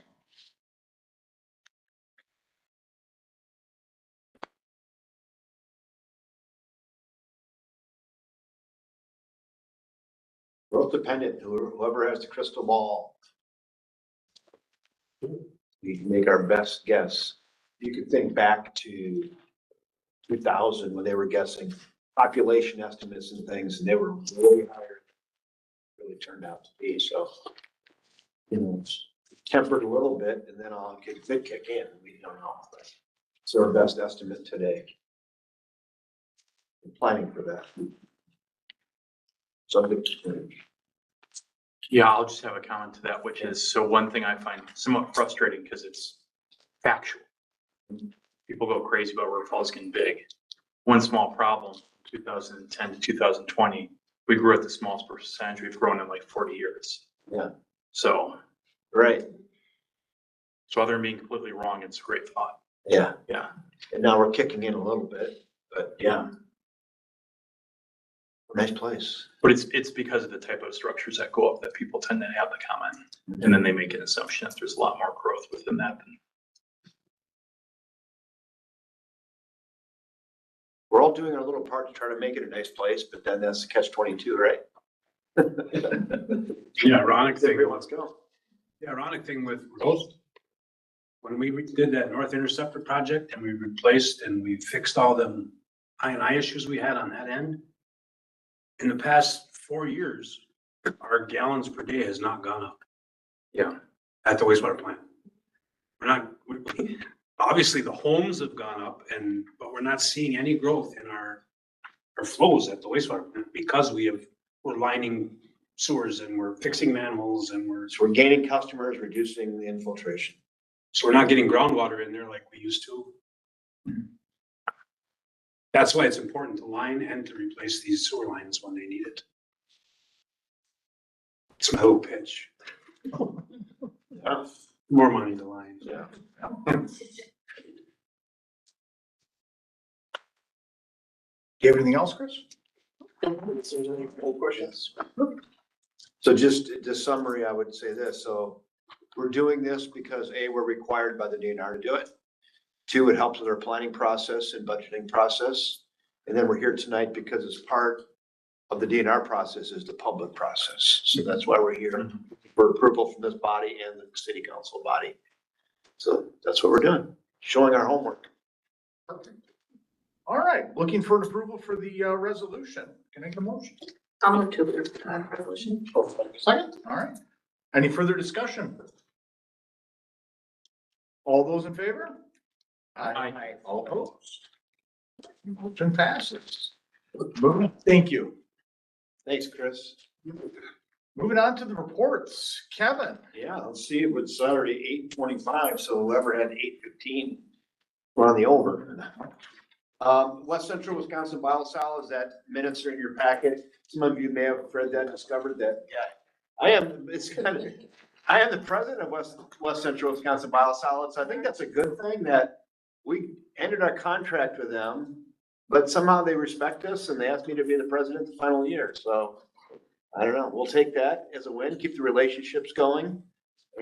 Growth dependent, whoever has the crystal ball. We can make our best guess. You could think back to 2000 when they were guessing population estimates and things, and they were way higher. than Really turned out to be, so. You know, it's tempered a little bit and then I'll kick in, we don't know. It's our best estimate today. I'm planning for that. Subject to change. Yeah, I'll just have a comment to that, which is, so one thing I find somewhat frustrating because it's factual. People go crazy about River Falls getting big. One small problem, 2010 to 2020, we grew at the smallest percentage we've grown in like 40 years. Yeah. So. Right. So other than being completely wrong, it's a great thought. Yeah. Yeah. And now we're kicking in a little bit, but yeah. Nice place. But it's because of the type of structures that go up that people tend to have the comment. And then they make an assumption that there's a lot more growth within that. We're all doing our little part to try to make it a nice place, but then that's the catch-22, right? The ironic thing. Everybody wants to go. The ironic thing with growth, when we did that North Interceptor project and we replaced and we fixed all the I&I issues we had on that end, in the past 4 years, our gallons per day has not gone up. Yeah. At the wastewater plant. Obviously the homes have gone up but we're not seeing any growth in our flows at the wastewater plant because we're lining sewers and we're fixing manholes and So we're gaining customers, reducing the infiltration. so we're not getting groundwater in there like we used to. That's why it's important to line and to replace these sewer lines when they need it. It's my whole pitch. Yeah. More money to line. Yeah. Do you have anything else, Chris? Old questions. So just the summary, I would say this. So we're doing this because A, we're required by the DNR to do it. 2, it helps with our planning process and budgeting process. And then we're here tonight because it's part of the DNR process is the public process. So that's why we're here for approval from this body and the city council body. So that's what we're doing, showing our homework. Perfect. All right, looking for an approval for the resolution. Can I get a motion? I'll move to approve the resolution. Second, all right. Any further discussion? All those in favor? Aye. All opposed? Motion passes. Thank you. Thanks, Chris. Moving on to the reports. Kevin. Yeah, let's see, it was already 8:25, so whoever had 8:15, we're on the over. West Central Wisconsin Biosolids, that minutes are in your packet. Some of you may have read that, discovered that, yeah. I am the president of West Central Wisconsin Biosolids. I think that's a good thing that we ended our contract with them, but somehow they respect us and they asked me to be the president the final year, so. I don't know, we'll take that as a win, keep the relationships going,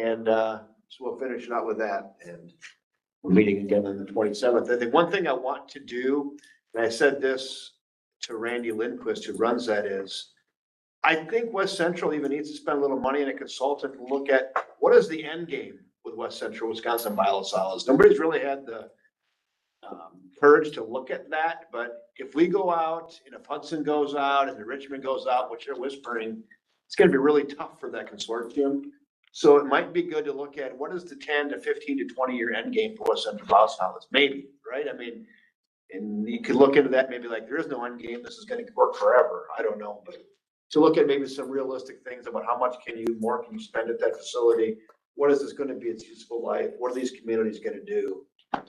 and, so we'll finish it out with that, and we're meeting again on the 27th. I think one thing I want to do, and I said this to Randy Lindquist, who runs that, is I think West Central even needs to spend a little money on a consultant to look at what is the end game with West Central Wisconsin Biosolids. Nobody's really had the courage to look at that, but if we go out, and if Hudson goes out, and the Richmond goes out, which they're whispering, it's gonna be really tough for that consortium. So it might be good to look at what is the 10 to 15 to 20-year end game for West Central Biosolids, maybe, right? I mean, and you could look into that, maybe like, there is no end game, this is gonna work forever, I don't know, but to look at maybe some realistic things about how much more can you spend at that facility? What is this gonna be its useful life? What are these communities gonna do?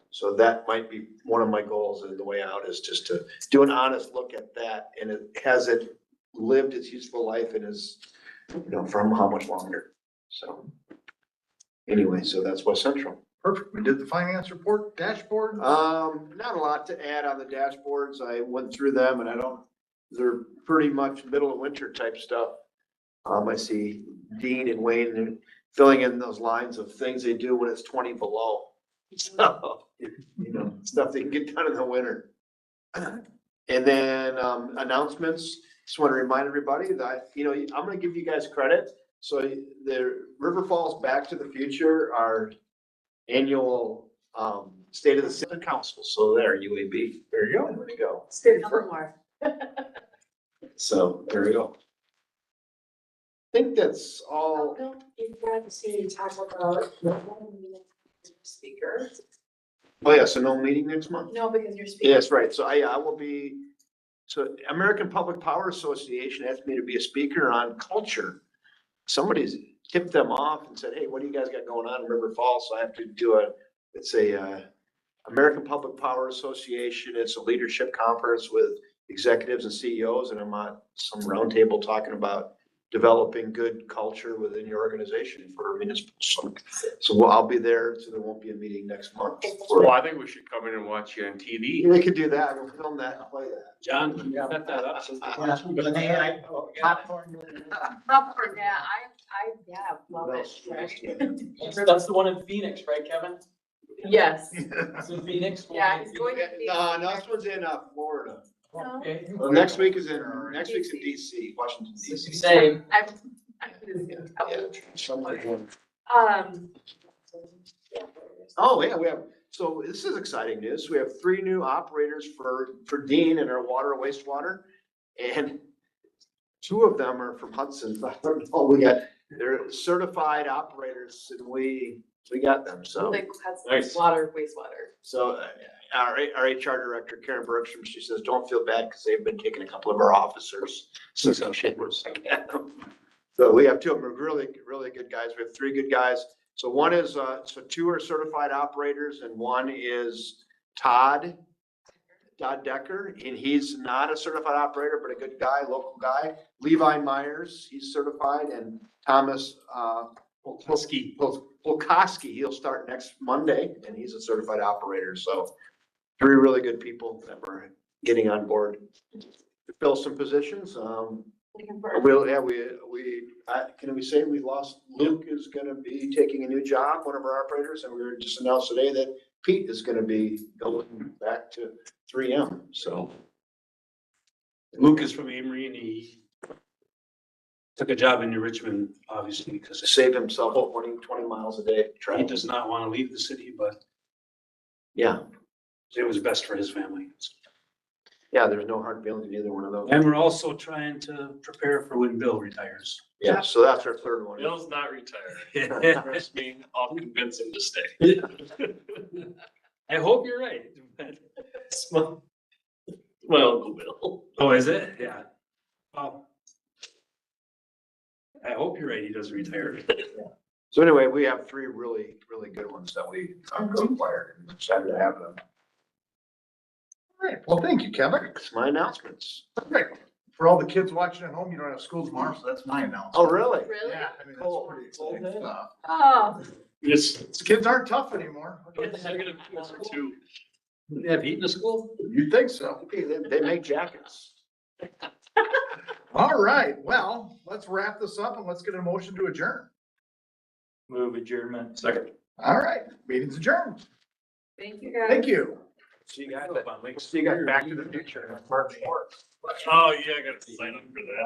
So that might be one of my goals, and the way out is just to do an honest look at that, and has it lived its useful life, and is, from how much longer? So anyway, so that's West Central. Perfect. We did the finance report dashboard. Not a lot to add on the dashboards. I went through them, and they're pretty much middle of winter type stuff. I see Dean and Wayne filling in those lines of things they do when it's 20 below. So, stuff they can get done in the winter. And then, announcements, just want to remind everybody that, I'm gonna give you guys credit. So the River Falls Back to the Future, our annual, State of the City Council. So there, UAB, there you go, there you go. More. So there you go. I think that's all. You've got to see, talk about speaker. Oh, yeah, so no meeting next month? No, because you're speaking. Yes, right. So I will be, so American Public Power Association asked me to be a speaker on culture. Somebody's tipped them off and said, hey, what do you guys got going on in River Falls? So I have to do American Public Power Association. It's a leadership conference with executives and CEOs, and I'm on some roundtable talking about developing good culture within your organization for municipal. So I'll be there, so there won't be a meeting next month. Well, I think we should come in and watch you on TV. We could do that. We'll film that and play that. John, can you set that up? Popcorn. Popcorn, yeah, love it. That's the one in Phoenix, right, Kevin? Yes. It's in Phoenix. Yeah, he's going to. No, this one's in Florida. Okay. Well, next week's in DC, Washington DC. Same. Oh, yeah, so this is exciting news. We have 3 new operators for Dean in our water, wastewater. And 2 of them are from Hudson. I don't know, they're certified operators, and we got them, so. Like Nice. water, wastewater. So our HR director, Karen Bergstrom, she says, don't feel bad because they've been taking a couple of our officers. So we have 2 of them, really, really good guys. We have 3 good guys. So one is, so 2 are certified operators, and one is Todd Decker, and he's not a certified operator, but a good guy, local guy. Levi Myers, he's certified, and Thomas Polkowski, he'll start next Monday, and he's a certified operator. So 3 really good people that we're getting on board to fill some positions. Can we say we lost? Luke is going to be taking a new job, one of our operators, and we were just announced today that Pete is going to be going back to 3M. So Luke is from Amory, and he took a job in New Richmond, obviously, because to save himself 20 miles a day. he does not want to leave the city, but Yeah. It was best for his family. Yeah, there's no hard feelings in either one of those. And we're also trying to prepare for when Bill retires. Yeah, so that's our third one. Bill's not retired. Trust me, I'll convince him to stay. I hope you're right. It's my Uncle Bill. Oh, is it? Yeah. Well, I hope you're right. He doesn't retire. So anyway, we have three really, really good ones that we acquired. I'm excited to have them. All right, well, thank you, Kevin. That's my announcements. Perfect. For all the kids watching at home, you don't have school tomorrow, so that's my announcement. Oh, really? Really? Yeah, I mean, that's pretty exciting stuff. Oh, Yes. These kids aren't tough anymore. Negative two. They have heat in the school? You'd think so. Okay, they make jackets. All right, well, let's wrap this up and let's get a motion to adjourn. Move adjournment. Second. All right, meeting's adjourned. Thank you, guys. Thank you. See you guys, Back to the Future. March 4th. Oh, yeah, I gotta sign up for that.